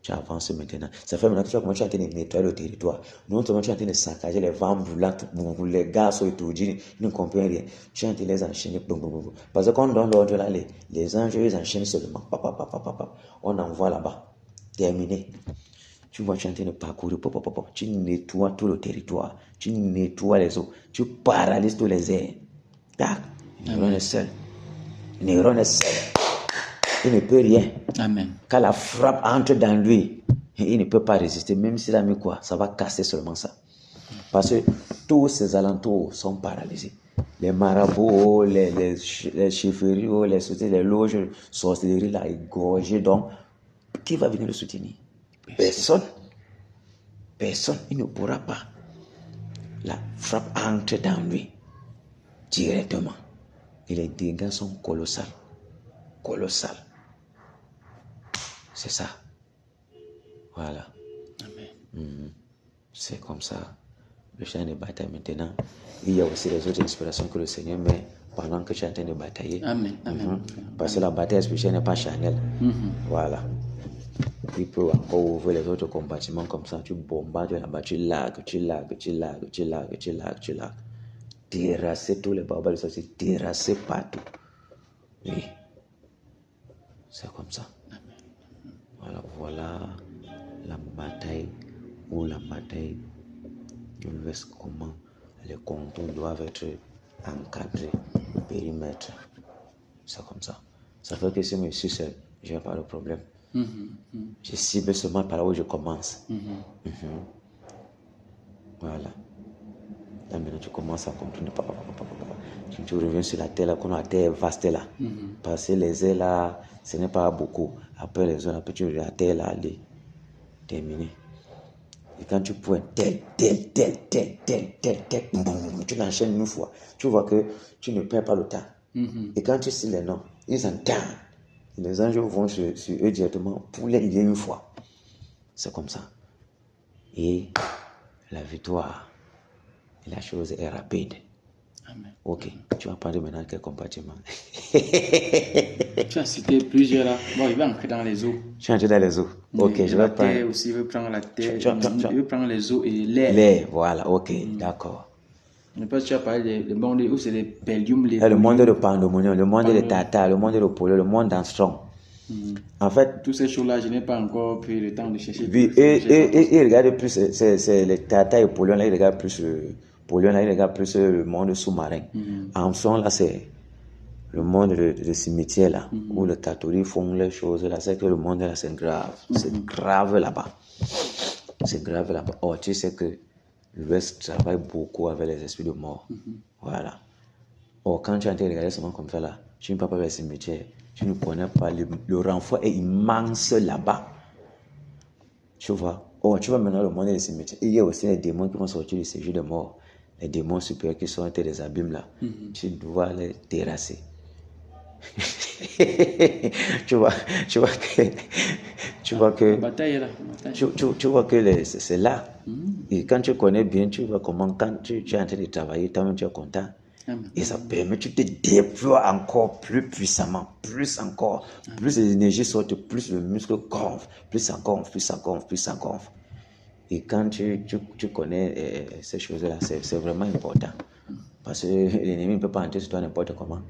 C: Tu avances maintenant. Ça fait maintenant que tu as commencé à nettoyer le territoire. Nous, tu es en train de saccager les vents brûlants, les gars sont étourdis, ils ne comprennent rien. Tu es en train de les enchaîner. Parce que quand on donne l'ordre là, les anges, ils enchaînent seulement. On envoie là-bas. Terminé. Tu vois, tu es en train de parcourir. Tu nettoies tout le territoire. Tu nettoies les eaux. Tu paralyses tous les airs. Tac. Néron est seul. Néron est seul. Il ne peut rien.
B: Amen.
C: Quand la frappe entre dans lui, il ne peut pas résister. Même s'il a mis quoi, ça va casser seulement ça. Parce que tous ces alentours sont paralysés. Les marabouts, les chefferies, les sociétés, les loges, sorcelleries, là, égorgées. Donc, qui va venir le soutenir? Personne. Personne. Il ne pourra pas. La frappe entre dans lui directement. Et les dégâts sont colossaux. Colossal. C'est ça. Voilà.
B: Amen.
C: C'est comme ça. Le champ de bataille maintenant. Il y a aussi les autres inspirations que le Seigneur met pendant que tu es en train de batailler.
B: Amen. Amen.
C: Parce que la bataille spirituelle n'est pas charnelle. Voilà. Il peut encore ouvrir les autres compartiments comme ça. Tu bombardes là-bas, tu lagues. Terrasser tous les barbares de sorciers, terrasser partout. Oui. C'est comme ça. Voilà la bataille de l'Ouest, comment les contours doivent être encadrés, le périmètre. C'est comme ça. Ça fait que si monsieur seul, je n'ai pas de problème. Je cible seulement par là où je commence. Voilà. Là maintenant tu commences à comprendre. Tu reviens sur la terre là, quand la terre est vaste là. Parce que les airs là, ce n'est pas beaucoup. Après les zones, après tu reviens à la terre là, allez. Terminé. Et quand tu pointes tel, tu l'enchaînes une fois. Tu vois que tu ne perds pas le temps. Et quand tu sais les noms, ils entendent. Les anges vont sur eux directement pour les lier une fois. C'est comme ça. Et la victoire, la chose est rapide.
B: Amen.
C: Ok, tu vas prendre maintenant quel compartiment?
B: Tu as cité plusieurs là. Bon, il va entrer dans les eaux.
C: Tu vas entrer dans les eaux. Ok, je vais prendre.
B: Terre aussi, il veut prendre la terre. Il veut prendre les eaux et l'air.
C: L'air, voilà, ok, d'accord.
B: Je ne sais pas si tu as parlé des mondes où c'est les Pellium, les.
C: Le monde de Pandemonium, le monde de Tata, le monde de Polo, le monde d'Armstrong. En fait,
B: toutes ces choses-là, je n'ai pas encore pris le temps de chercher.
C: Oui, et regardez plus, c'est les Tata et Polion, là, ils regardent plus le monde sous-marin. Armstrong, là, c'est le monde de cimetière, là, où les catholiques font les choses, là, c'est que le monde, là, c'est grave. C'est grave là-bas. C'est grave là-bas. Oh, tu sais que l'Ouest travaille beaucoup avec les esprits de mort. Voilà. Oh, quand tu es en train de regarder seulement comme ça, là, tu ne peux pas vers le cimetière. Tu ne connais pas. Le renfort est immense là-bas. Tu vois. Oh, tu vas maintenant le monde des cimetières. Il y a aussi les démons qui vont sortir du séjour des morts. Les démons supérieurs qui sont entre les abîmes là. Tu dois les terrasser. tu vois que
B: La bataille est là.
C: Tu vois que c'est là. Et quand tu connais bien, tu vois comment quand tu es en train de travailler, toi-même tu es content. Et ça permet, tu te déploies encore plus puissamment, plus encore. Plus l'énergie sortent, plus le muscle gonfle, plus ça gonfle. Et quand tu connais ces choses-là, c'est vraiment important. Parce que l'ennemi ne peut pas entrer sur toi n'importe comment.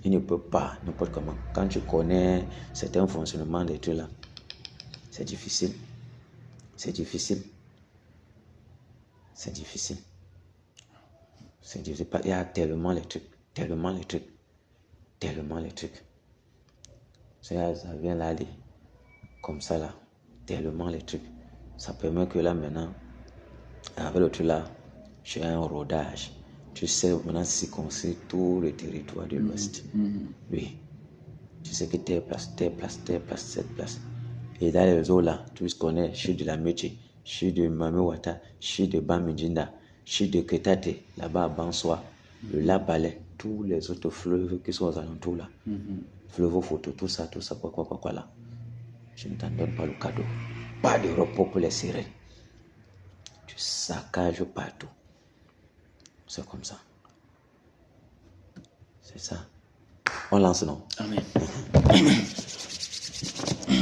C: Il ne peut pas, n'importe comment. Quand tu connais certains fonctionnements des trucs là, c'est difficile.
A: Il y a tellement les trucs. Ça vient là, aller comme ça là. Tellement les trucs. Ça permet que là maintenant, avec le truc là, j'ai un rodage. Tu sais maintenant circoncire tout le territoire de l'Ouest. Oui. Tu sais que telle place. Et dans les eaux là, tu connais, je suis de la Meche, je suis de Mamiwata, je suis de Bamidjinda, je suis de Ketate, là-bas à Bansoa, le Labalais, tous les autres fleuves qui sont aux alentours là. Fleuve photo, tout ça, quoi là. Je ne t'en donne pas le cadeau. Pas de repos pour les sirènes. Tu saccages partout. C'est comme ça. C'est ça. On lance, non?
B: Amen.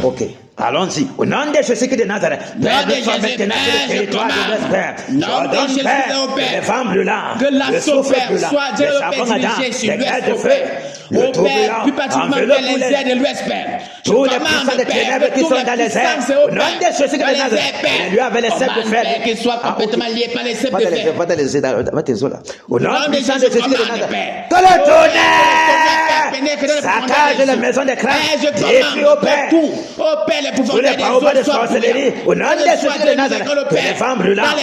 C: Ok, allons-y. Au nom de Jésus de Nazareth, Père de toi maintenant sur le territoire de notre Père, j'ordonne, Père, les femmes brûlantes, le souffle brûlant, les savons ardents, les grêles de feu, le tourbillon, enveloppe tous les airs de l'Ouest, Père. Tous les puissants des ténèbres qui sont dans les airs, au nom de Jésus de Nazareth, lui avec les sept de fer,
B: qu'ils soient complètement liés par les sept de fer.
C: Pas dans les airs, au nom puissant de Jésus de Nazareth, que le tonnerre saccage les maisons des crânes, détruit au Père.
B: Au Père, les pouvoirs
C: tous les pouvoirs de sorcellerie, au nom de Jésus de Nazareth, que les femmes brûlantes,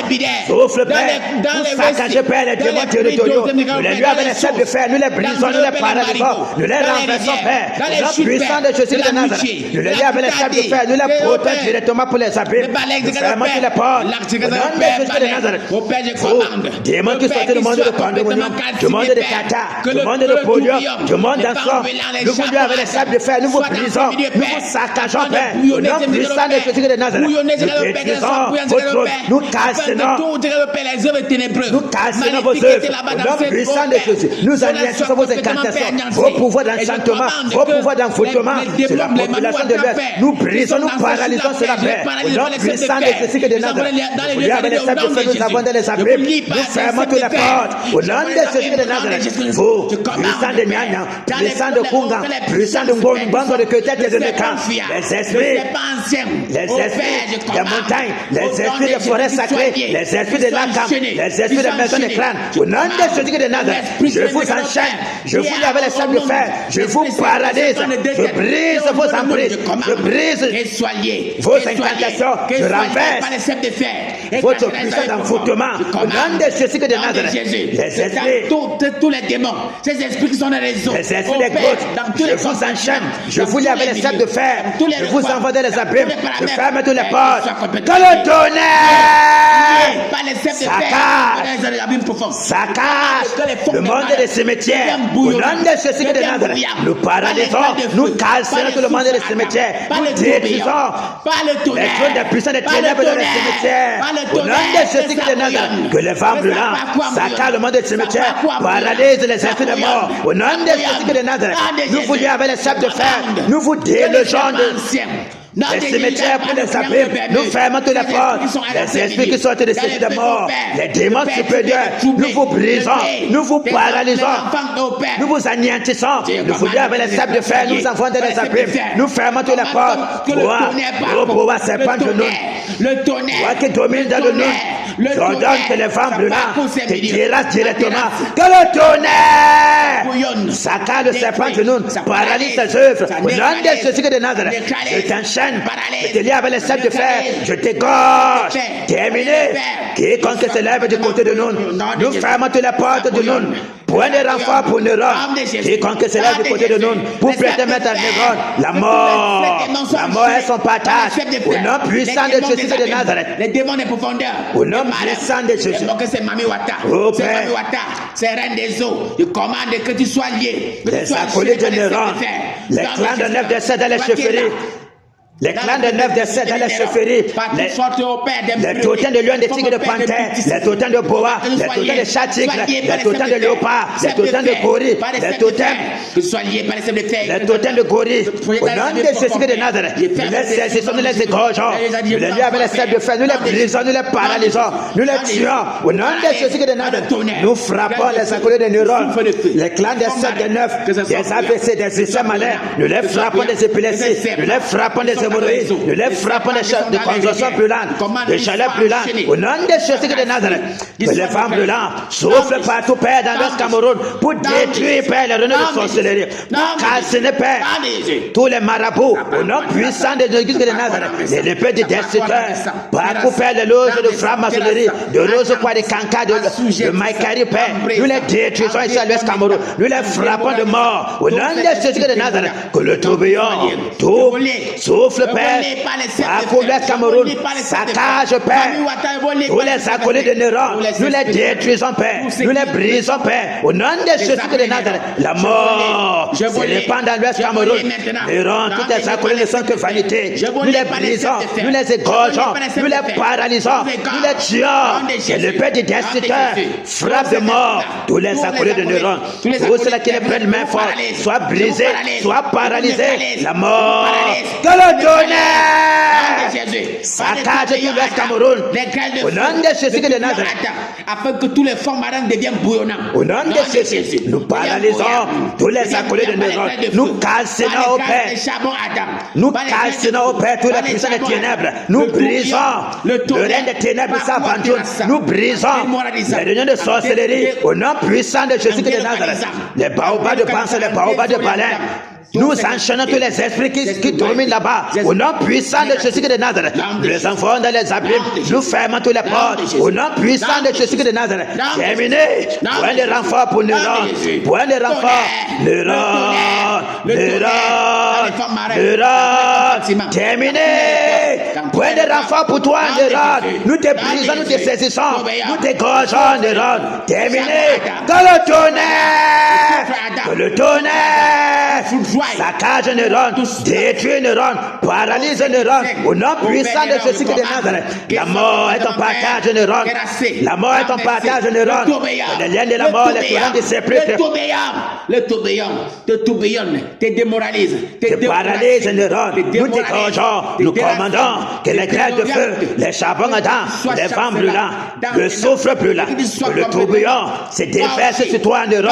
C: souffle, Père, nous saccager, Père, les démons territoriaux, nous les lui avec les sept de fer, nous les brisons, nous les paralysons, nous les renversons, Père, au nom puissant de Jésus de Nazareth, nous les lui avec les sept de fer, nous les protégeons directement pour les abîmes, nous fermons tous les portes, au nom de Jésus de Nazareth, vous, démons qui sortent du monde de pandémonium, du monde de Qatar, du monde de podium, du monde d'ensemble, nous vous lui avec les sept de fer, nous vous brisons, nous vous saccageons, Père, au nom puissant de Jésus de Nazareth, nous détruisons votre œuvre, nous cassons vos œuvres, au nom puissant de Jésus, nous anéantissons vos incantations, vos pouvoirs d'enchantement, vos pouvoirs d'envoûtement sur la population de l'Ouest, nous brisons, nous paralysons cela, Père, au nom puissant de Jésus de Nazareth, nous avec les sables de feu, nous avons dans les abîmes, nous fermons toutes les portes, au nom de Jésus de Nazareth, vous, puissant de Nyanya, puissant de Kunga, puissant de Ngonbango, de Ketet et de Nekan, les esprits des montagnes, les esprits des forêts sacrées, les esprits de l'Akam, les esprits des maisons de crâne, au nom de Jésus de Nazareth, je vous enchaîne, je vous lis avec les sables de fer, je vous paralyse, je brise vos emprises, je brise vos incantations, je renverse votre puissance d'envoûtement, au nom de Jésus de Nazareth, les esprits,
B: tous les démons, ces esprits qui sont dans les eaux,
C: les esprits des grottes, je vous enchaîne, je vous lis avec les sables de fer, je vous envoie dans les abîmes, je ferme toutes les portes, que le tonnerre saccage le monde des cimetières, au nom de Jésus de Nazareth, nous paralysons, nous cassons tout le monde des cimetières, nous détruisons les trônes des puissants des ténèbres dans les cimetières, au nom de Jésus de Nazareth, que les femmes brûlantes saccagent le monde des cimetières, paralysent les esprits de mort, au nom de Jésus de Nazareth, nous vous lions avec les sables de fer, nous vous délogeons les cimetières pour les abîmes, nous fermons toutes les portes, les esprits qui sortent des cités de mort, les démons supérieurs, nous vous brisons, nous vous paralysons, nous vous anéantissons, nous vous lions avec les sables de fer, nous envoyons dans les abîmes, nous fermons toutes les portes, pour serpent de nous, toi qui domine dans le nous, j'ordonne que les femmes brûlantes te terrassent directement, que le tonnerre saccage le serpent de nous, paralyse ses œuvres, au nom de Jésus de Nazareth, je t'enchaîne, je te lie avec les sables de fer, je t'égorge, terminé, quiconque se lève du côté de nous, nous fermons toutes les portes de nous, point de renfort pour Néron, quiconque se lève du côté de nous, pour prêter mettre à Néron, la mort est son partage, au nom puissant de Jésus de Nazareth,
B: les démons des profondeurs,
C: au nom puissant de Jésus,
B: c'est Mamiwata,
C: c'est
B: Mamiwata, c'est Reine des eaux, je commande que tu sois lié,
C: les acolytes de Néron, les clans de 9 de 7 dans les chefferies, les clans de 9 de 7 dans les chefferies, les totems de lion, de tigre, de panthère, les totems de boa, les totems de chat tigre, les totems de léopard, les totems de gorille, les totems de gorille, au nom de Jésus de Nazareth, nous les saisissons, nous les égorgeons, nous les lions avec les sables de fer, nous les brisons, nous les paralysons, nous les tuons, au nom de Jésus de Nazareth, nous frappons les acolytes de Néron, les clans des 7 de 9, des AVC, des systèmes malins, nous les frappons des épilepsies, nous les frappons des d'hémorroïdes, nous les frappons de congestion brûlante, de chaleur brûlante. Au nom de Jésus de Nazareth, que les femmes brûlantes soufflent partout, Père, dans l'Est Cameroun, pour détruire, Père, les renouds de sorcellerie, pour casser, Père, tous les marabouts, au nom puissant de Jésus de Nazareth, les peurs du destructeur, partout, Père, les loges de franc-maçonnerie, de roses, quoi, de cancas, de maïkari, Père, nous les détruisons ici à l'Ouest Cameroun, nous les frappons de mort, au nom de Jésus de Nazareth, que le tourbillon, tout, souffle, Père, partout l'Ouest Cameroun, saccage, Père, tous les acolytes de Néron, nous les détruisons, Père, nous les brisons, Père, au nom de Jésus de Nazareth, la mort se répand dans l'Ouest Cameroun, Néron, tous les acolytes ne sont que vanité, nous les brisons, nous les égorgeons, nous les paralysons, nous les tuons, et le Père du destructeur frappe de mort tous les acolytes de Néron, tous ceux qui les prennent main forte, soit brisés, soit paralysés, la mort, que le tonnerre saccage tout l'Ouest Cameroun, au nom de Jésus de Nazareth,
B: afin que tous les fonds marins deviennent bouillonnants.
C: Au nom de Jésus, nous paralysons tous les acolytes de Néron, nous cassons au Père, nous cassons au Père tous les puissants des ténèbres, nous brisons le règne des ténèbres s'aventure, nous brisons les réunions de sorcellerie, au nom puissant de Jésus de Nazareth, les baobabs de Panse, les baobabs de Balin. Nous enchaînons tous les esprits qui dominent là-bas. Au nom puissant de Jésus de Nazareth. Nous les envoyons dans les abîmes. Nous fermons toutes les portes. Au nom puissant de Jésus de Nazareth. Terminé. Point de renfort pour Néron. Point de renfort. Néron. Terminé. Point de renfort pour toi, Néron. Nous te brisons, nous te saisissons. Nous te gorgeons, Néron. Terminé. Que le tonnerre. Que le tonnerre. Saccage Néron, détruit Néron, paralyse Néron, au nom puissant de Jésus de Nazareth. La mort est ton partage Néron. La mort est ton partage Néron. Les liens de la mort, les courants de sépulcre.
B: Le tourbillon te démoralise,
C: te paralyse Néron. Nous t'égorgeons, nous commandons que les grêles de feu, les charbons ardents, les vents brûlants, le souffle brûlant, que le tourbillon se déverse sur toi Néron.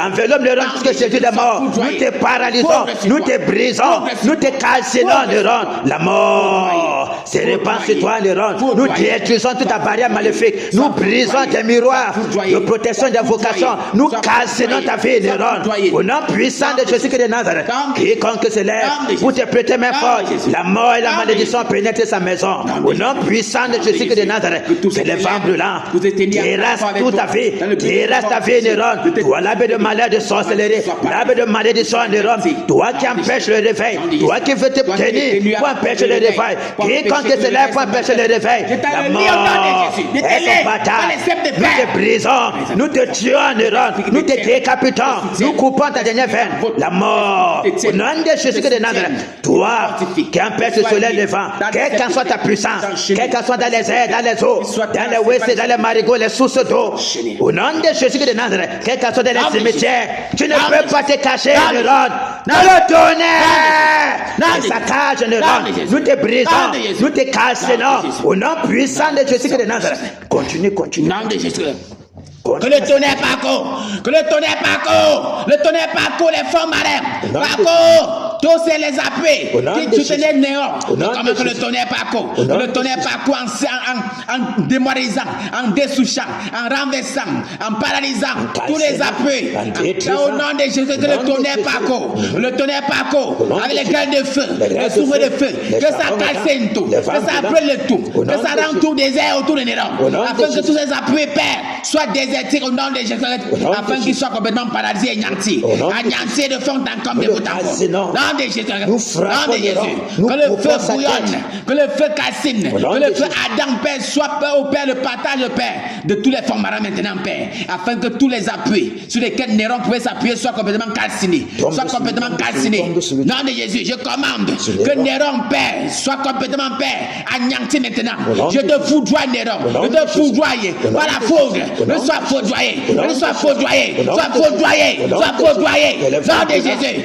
C: Enveloppe Néron jusqu'à Jésus de mort. Nous te paralysons. Nous te brisons, nous te calcinons, Néron. La mort se répand sur toi, Néron. Nous détruisons toute ta barrière maléfique. Nous brisons tes miroirs de protection et d'invocation. Nous calcinons ta vie, Néron. Au nom puissant de Jésus de Nazareth, quiconque se lève pour te prêter main forte, la mort et la malédiction pénètrent sa maison. Au nom puissant de Jésus de Nazareth, que les vents brûlants terrassent toute ta vie, terrassent ta vie, Néron. Toi, l'abbé de malheur, de sorcellerie, l'abbé de malédiction, Néron. Toi qui empêches le réveil, toi qui veux te tenir pour empêcher le réveil, quiconque se lève pour empêcher le réveil, la mort est son bataille. Nous te brisons, nous te tuons, Néron, nous te décapitons, nous coupons ta dernière veine, la mort. Au nom de Jésus de Nazareth, toi qui empêches le soleil levant, quelle qu'en soit ta puissance, quelle qu'en soit dans les airs, dans les eaux, dans les WC, dans les marigots, les sources d'eau, au nom de Jésus de Nazareth, quelle qu'en soit dans les cimetières, tu ne peux pas te cacher, Néron. Dans le tonnerre, les saccages Néron, nous te brisons, nous te cassons, au nom puissant de Jésus de Nazareth. Continue.
B: Que le tonnerre parcourt, le tonnerre parcourt les fonds marins, parcourt tous les appels qui soutenaient Néron. Comment que le tonnerre parcourt, en démoralisant, en dessouchant, en renversant, en paralysant tous les appels. Au nom de Jésus, que le tonnerre parcourt, avec les grêles de feu, les souffles de feu, que ça casse tout, que ça brûle tout, que ça rend tout désert autour de Néron, afin que tous les appels, Père, soient désertés au nom de Jésus, afin qu'ils soient complètement paralysés et anéantis de fond en comble de bout en bout. Nom de Jésus, que le feu bouillonne, que le feu calcine, que le feu Adam, Père, soit au Père le partage, Père, de tous les fonds marins maintenant, Père, afin que tous les appuis sur lesquels Néron pouvait s'appuyer soient complètement calcinés, Nom de Jésus, je commande que Néron, Père, soit complètement, Père, anéanti maintenant. Je te foudroie, Néron, je te foudroie par la foudre. Sois foudroyé, sois foudroyé. Nom de Jésus,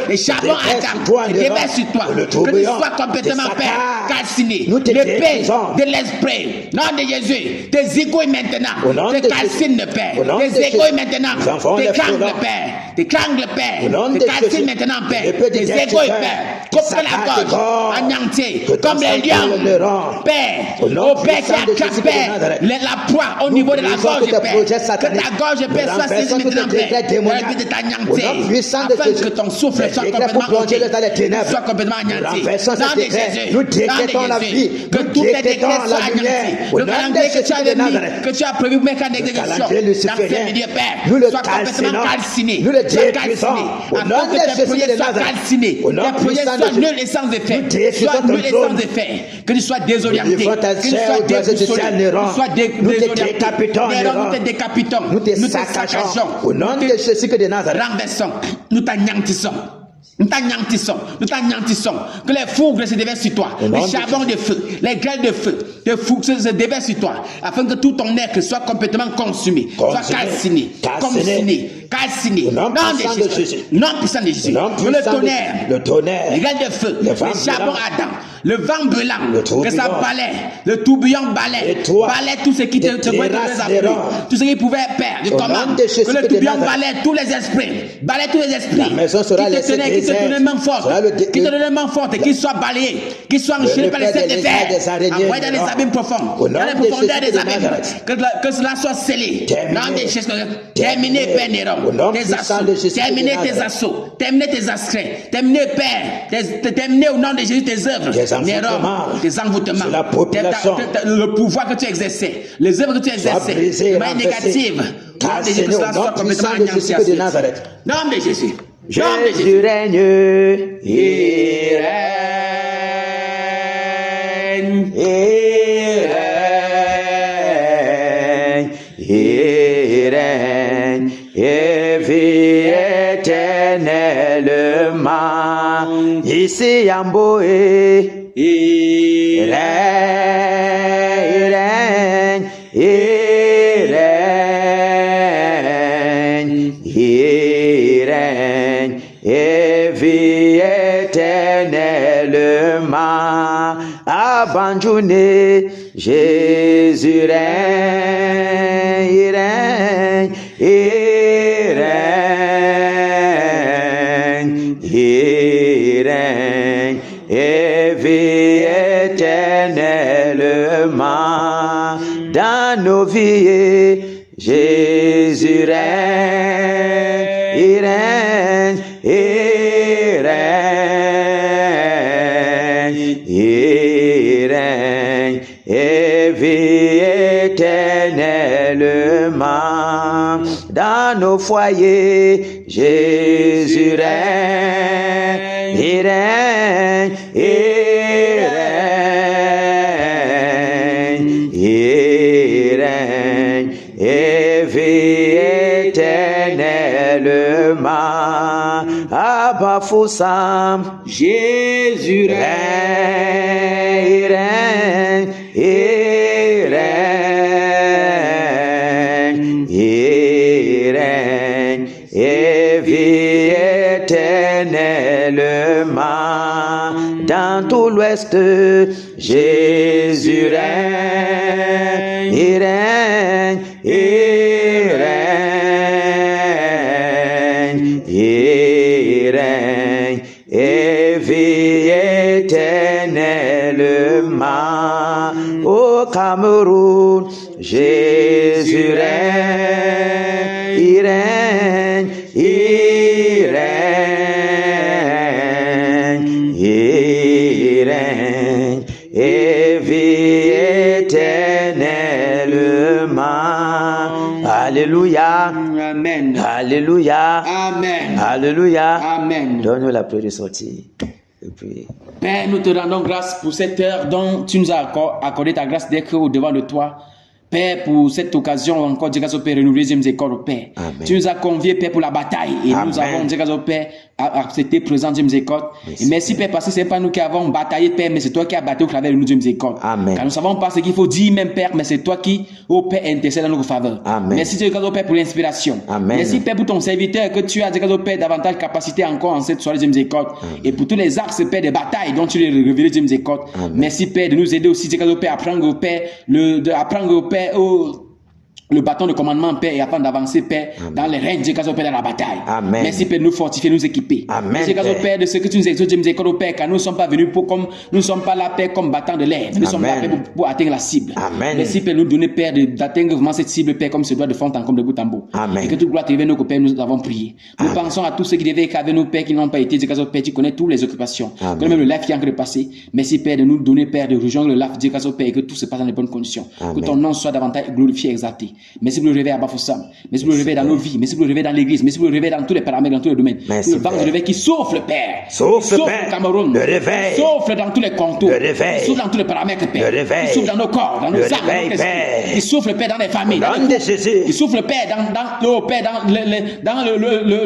B: les charbons attendent, déverse sur toi, que tu sois complètement, Père, calciné, l'épée de l'esprit. Nom de Jésus, tes égouilles maintenant, te calcinent, Père, tes égouilles maintenant, te ganglent, Père. T'étrangles, Père. T'écasses maintenant, Père. Tes égos, Père. Coupe la gorge, anéantis, comme les lions, Père. Au Père qui attrape, Père, la proie au niveau de la gorge, Père. Que ta gorge, Père, soit saisie maintenant, Père. Père, de t'anéantir, afin que ton souffle soit complètement ôté, soit complètement anéanti. Dans des Jésus, dans des Jésus, que tous les décrets soient anéantis. Le calendrier que tu as mis, que tu as prévu pour mettre en exécution, dans ces milieux, Père, soit complètement calciné, soit calciné, afin que tes projets soient calcinés, tes projets soient nuls et sans effet, soient nuls et sans effet, que tu sois désorienté, que tu sois déboussolé, que tu sois désorienté. Nous te décapitons, nous te saccageons, nous te renversons, nous t'anéantissons. Nous t'anéantissons, que les fougres se déversent sur toi, les charbons de feu, les grêles de feu, les fougres se déversent sur toi, afin que tout ton être soit complètement consumé, soit calciné, non de Jésus, non puissant de Jésus, le tonnerre, les grêles de feu, les charbons ardents, le vent brûlant, que ça balait, le tourbillon balait tout ce qui te pouvait tout ce qui pouvait perdre, comment que le tourbillon balait tous les esprits, qui te tenait main forte, qui soit balayé, qui soit enchaîné par les sept de fer, envoyé dans les abîmes profonds, dans les profondeurs des abîmes, que cela soit scellé, dans des choses, terminé, Père Néron, tes assauts, terminé tes assauts, terminé tes ascrins, terminé, Père, terminé au nom de Jésus tes œuvres, Néron, tes envoûtements, le pouvoir que tu exerçais, les œuvres que tu exerçais, de manière négative, dans de Jésus, que cela soit complètement anéanti. Nom de Jésus.
C: Jésus règne,
B: il
C: règne, et vit éternellement. Ici Yamboé, il règne, et vit éternellement. Abandonné, Jésus règne, il règne, et vit éternellement. Dans nos vies, Jésus règne, il règne, et vit éternellement. Dans nos foyers, Jésus règne, il règne, et vit éternellement. Abba Foussam,
B: Jésus
C: règne, il règne, et vit éternellement. Dans tout l'Ouest, Jésus règne, il règne, et vit éternellement. Au Cameroun, Jésus règne, il règne, et vit éternellement. Alléluia.
B: Amen.
C: Alléluia.
B: Amen.
C: Alléluia.
B: Amen.
C: Donne-nous la prière de sortie. Et puis...
B: Père, nous te rendons grâce pour cette heure dont tu nous as accordé ta grâce d'être au-devant de toi. Père, pour cette occasion encore, Dieu grâce au Père, renouveler Dieu miséricorde, Père.
C: Amen.
B: Tu nous as conviés, Père, pour la bataille. Et
C: Amen.
B: nous avons, Dieu grâce au Père, accepté présent Dieu miséricorde. Et merci, Père, parce que ce n'est pas nous qui avons bataillé, Père, mais c'est toi qui as battu au travers de nous, Dieu miséricorde.
C: Amen.
B: Car nous ne savons pas ce qu'il faut dire, même, Père, mais c'est toi qui, au Père, intercède dans notre faveur.
C: Amen.
B: Merci, Dieu grâce au Père, pour l'inspiration.
C: Amen.
B: Merci, Père, pour ton serviteur, que tu as, Dieu grâce au Père, davantage capacité encore en cette soirée, Dieu miséricorde. Et pour tous les axes, Père, de bataille dont tu les révélé, Dieu miséricorde. Merci, Père, de nous aider aussi, Dieu grâce au Père, à apprendre au Père, le bâton de commandement, Père, et afin d'avancer, Père, dans les règnes, Père, de la bataille.
C: Amen.
B: Merci, Père, de nous fortifier, nous équiper.
C: Amen.
B: Merci, Père, de ce que tu nous exauces, Père, car nous ne sommes pas venus pour comme, nous ne sommes pas là, Père, comme battant de l'air. Nous sommes là, Père, pour atteindre la cible.
C: Amen.
B: Merci, Père, nous donner, Père, d'atteindre vraiment cette cible, Père, comme se doit de fond en comme de bout en bout.
C: Amen.
B: Et que toute gloire te revienne, nous, Père, nous avons prié. Nous pensons à tous ceux qui devaient être avec nous, Père, qui n'ont pas été, Père, tu connais toutes les occupations. Tu connais même le live qui est en train de passer. Merci, Père, de nous donner, Père, de rejoindre le live, Père, et que tout se passe dans les bonnes conditions. Que ton nom soit davantage glorifié, exalté. Merci pour le réveil à Bafoussam. Merci pour le réveil dans nos vies. Merci pour le réveil dans l'église. Merci pour le réveil dans tous les paramètres, dans tous les domaines.
C: Merci,
B: le vent de réveil qui souffle, Père.
C: Souffle,
B: Père.
C: Père.
B: Au Cameroun.
C: Le réveil.
B: Souffle dans tous les contours.
C: Le réveil.
B: Souffle dans tous les paramètres, Père.
C: Le réveil.
B: Qui souffle dans nos corps, dans nos âmes, dans nos esprits. Qui souffle, Père, dans les familles. Dans
C: nom de Jésus.
B: Qui souffle, Père, dans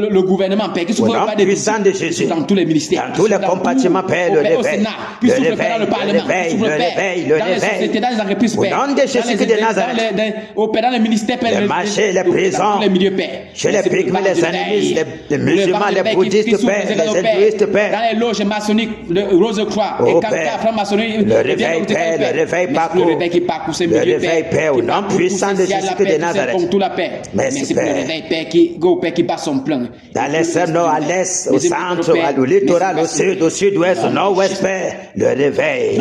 B: le gouvernement, Père. Qui souffle, Père,
C: puissant de Jésus.
B: Dans tous les ministères.
C: Dans tous les compartiments, Père, le réveil.
B: Qui souffle, Père, dans le Parlement. Qui souffle, Père, dans les sociétés, dans les entreprises, Père.
C: Au nom de Jésus de Nazareth.
B: Dans les ministères, Père.
C: Les marchés, les prisons.
B: Les milieux, Père.
C: Chez les pygmées, les animistes, les musulmans, les bouddhistes, Père. Les hindouistes, Père.
B: Dans les loges maçonniques, le Rose-Croix, et Kanka, franc-maçonnerie.
C: Le réveil, Père. Le réveil parcourt.
B: Le réveil qui parcourt ces milieux,
C: le réveil, Père. Au nom puissant de Jésus de Nazareth.
B: Merci pour le réveil, Père, qui bat son plein.
C: Dans l'est, nord, à l'est, au centre, au littoral, au sud-ouest, au nord-ouest, Père. Le réveil.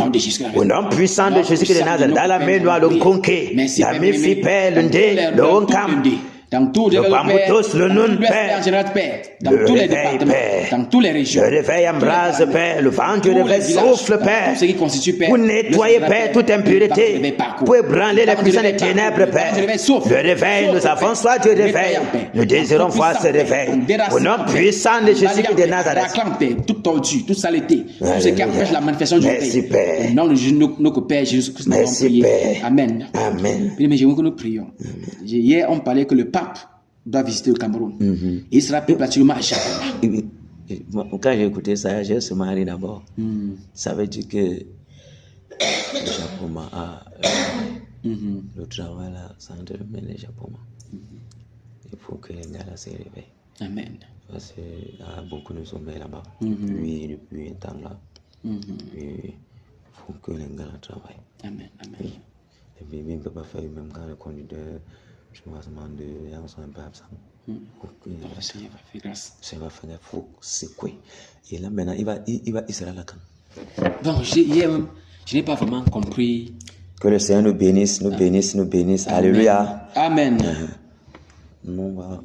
C: Au nom puissant de Jésus de Nazareth. Dans la main noire, le conquet. La mi-fi, Père, le ndé, le honkam.
B: Dans tous les
C: le Bamboutos, le Nun, Père.
B: Dans tous les départements, dans toutes les régions.
C: Le réveil embrase, Père. Le vent du réveil souffle, Père. Pour nettoyer, Père, toute impureté. Pour ébranler les puissants des ténèbres, Père. Le réveil, nous avons soif du réveil. Nous désirons voir ce réveil. Au nom puissant de Jésus de Nazareth.
B: Toute tortue, toute saleté, tout ce qui empêche la manifestation du réveil. Au nom de notre Père Jésus-Christ, nous avons prié. Amen.
C: Amen.
B: Mais j'aimerais que nous prions. Hier, on parlait que le pape doit visiter le Cameroun. Il sera plus pratiquement à Japoma.
C: Quand j'ai écouté ça, j'ai se marié d'abord. Ça veut dire que le Japoma a le travail là, ça entraîne le Japoma. Il faut que les gars là se réveillent.
B: Amen.
C: Parce qu'il y a beaucoup de sommeil là-bas. Depuis un temps là. Il faut que les gars là travaillent.
B: Amen. Amen.
C: Et puis, il ne peut pas faire même quand le conducteur. Je me demande de un peu absent.
B: Seigneur va faire grâce.
C: Seigneur va faire grâce. Il faut secouer. Et là maintenant, il sera là quand.
B: Donc, hier même, je n'ai pas vraiment compris.
A: Que le Seigneur nous bénisse, nous bénisse, nous bénisse. Alléluia.
B: Amen.
A: Nous va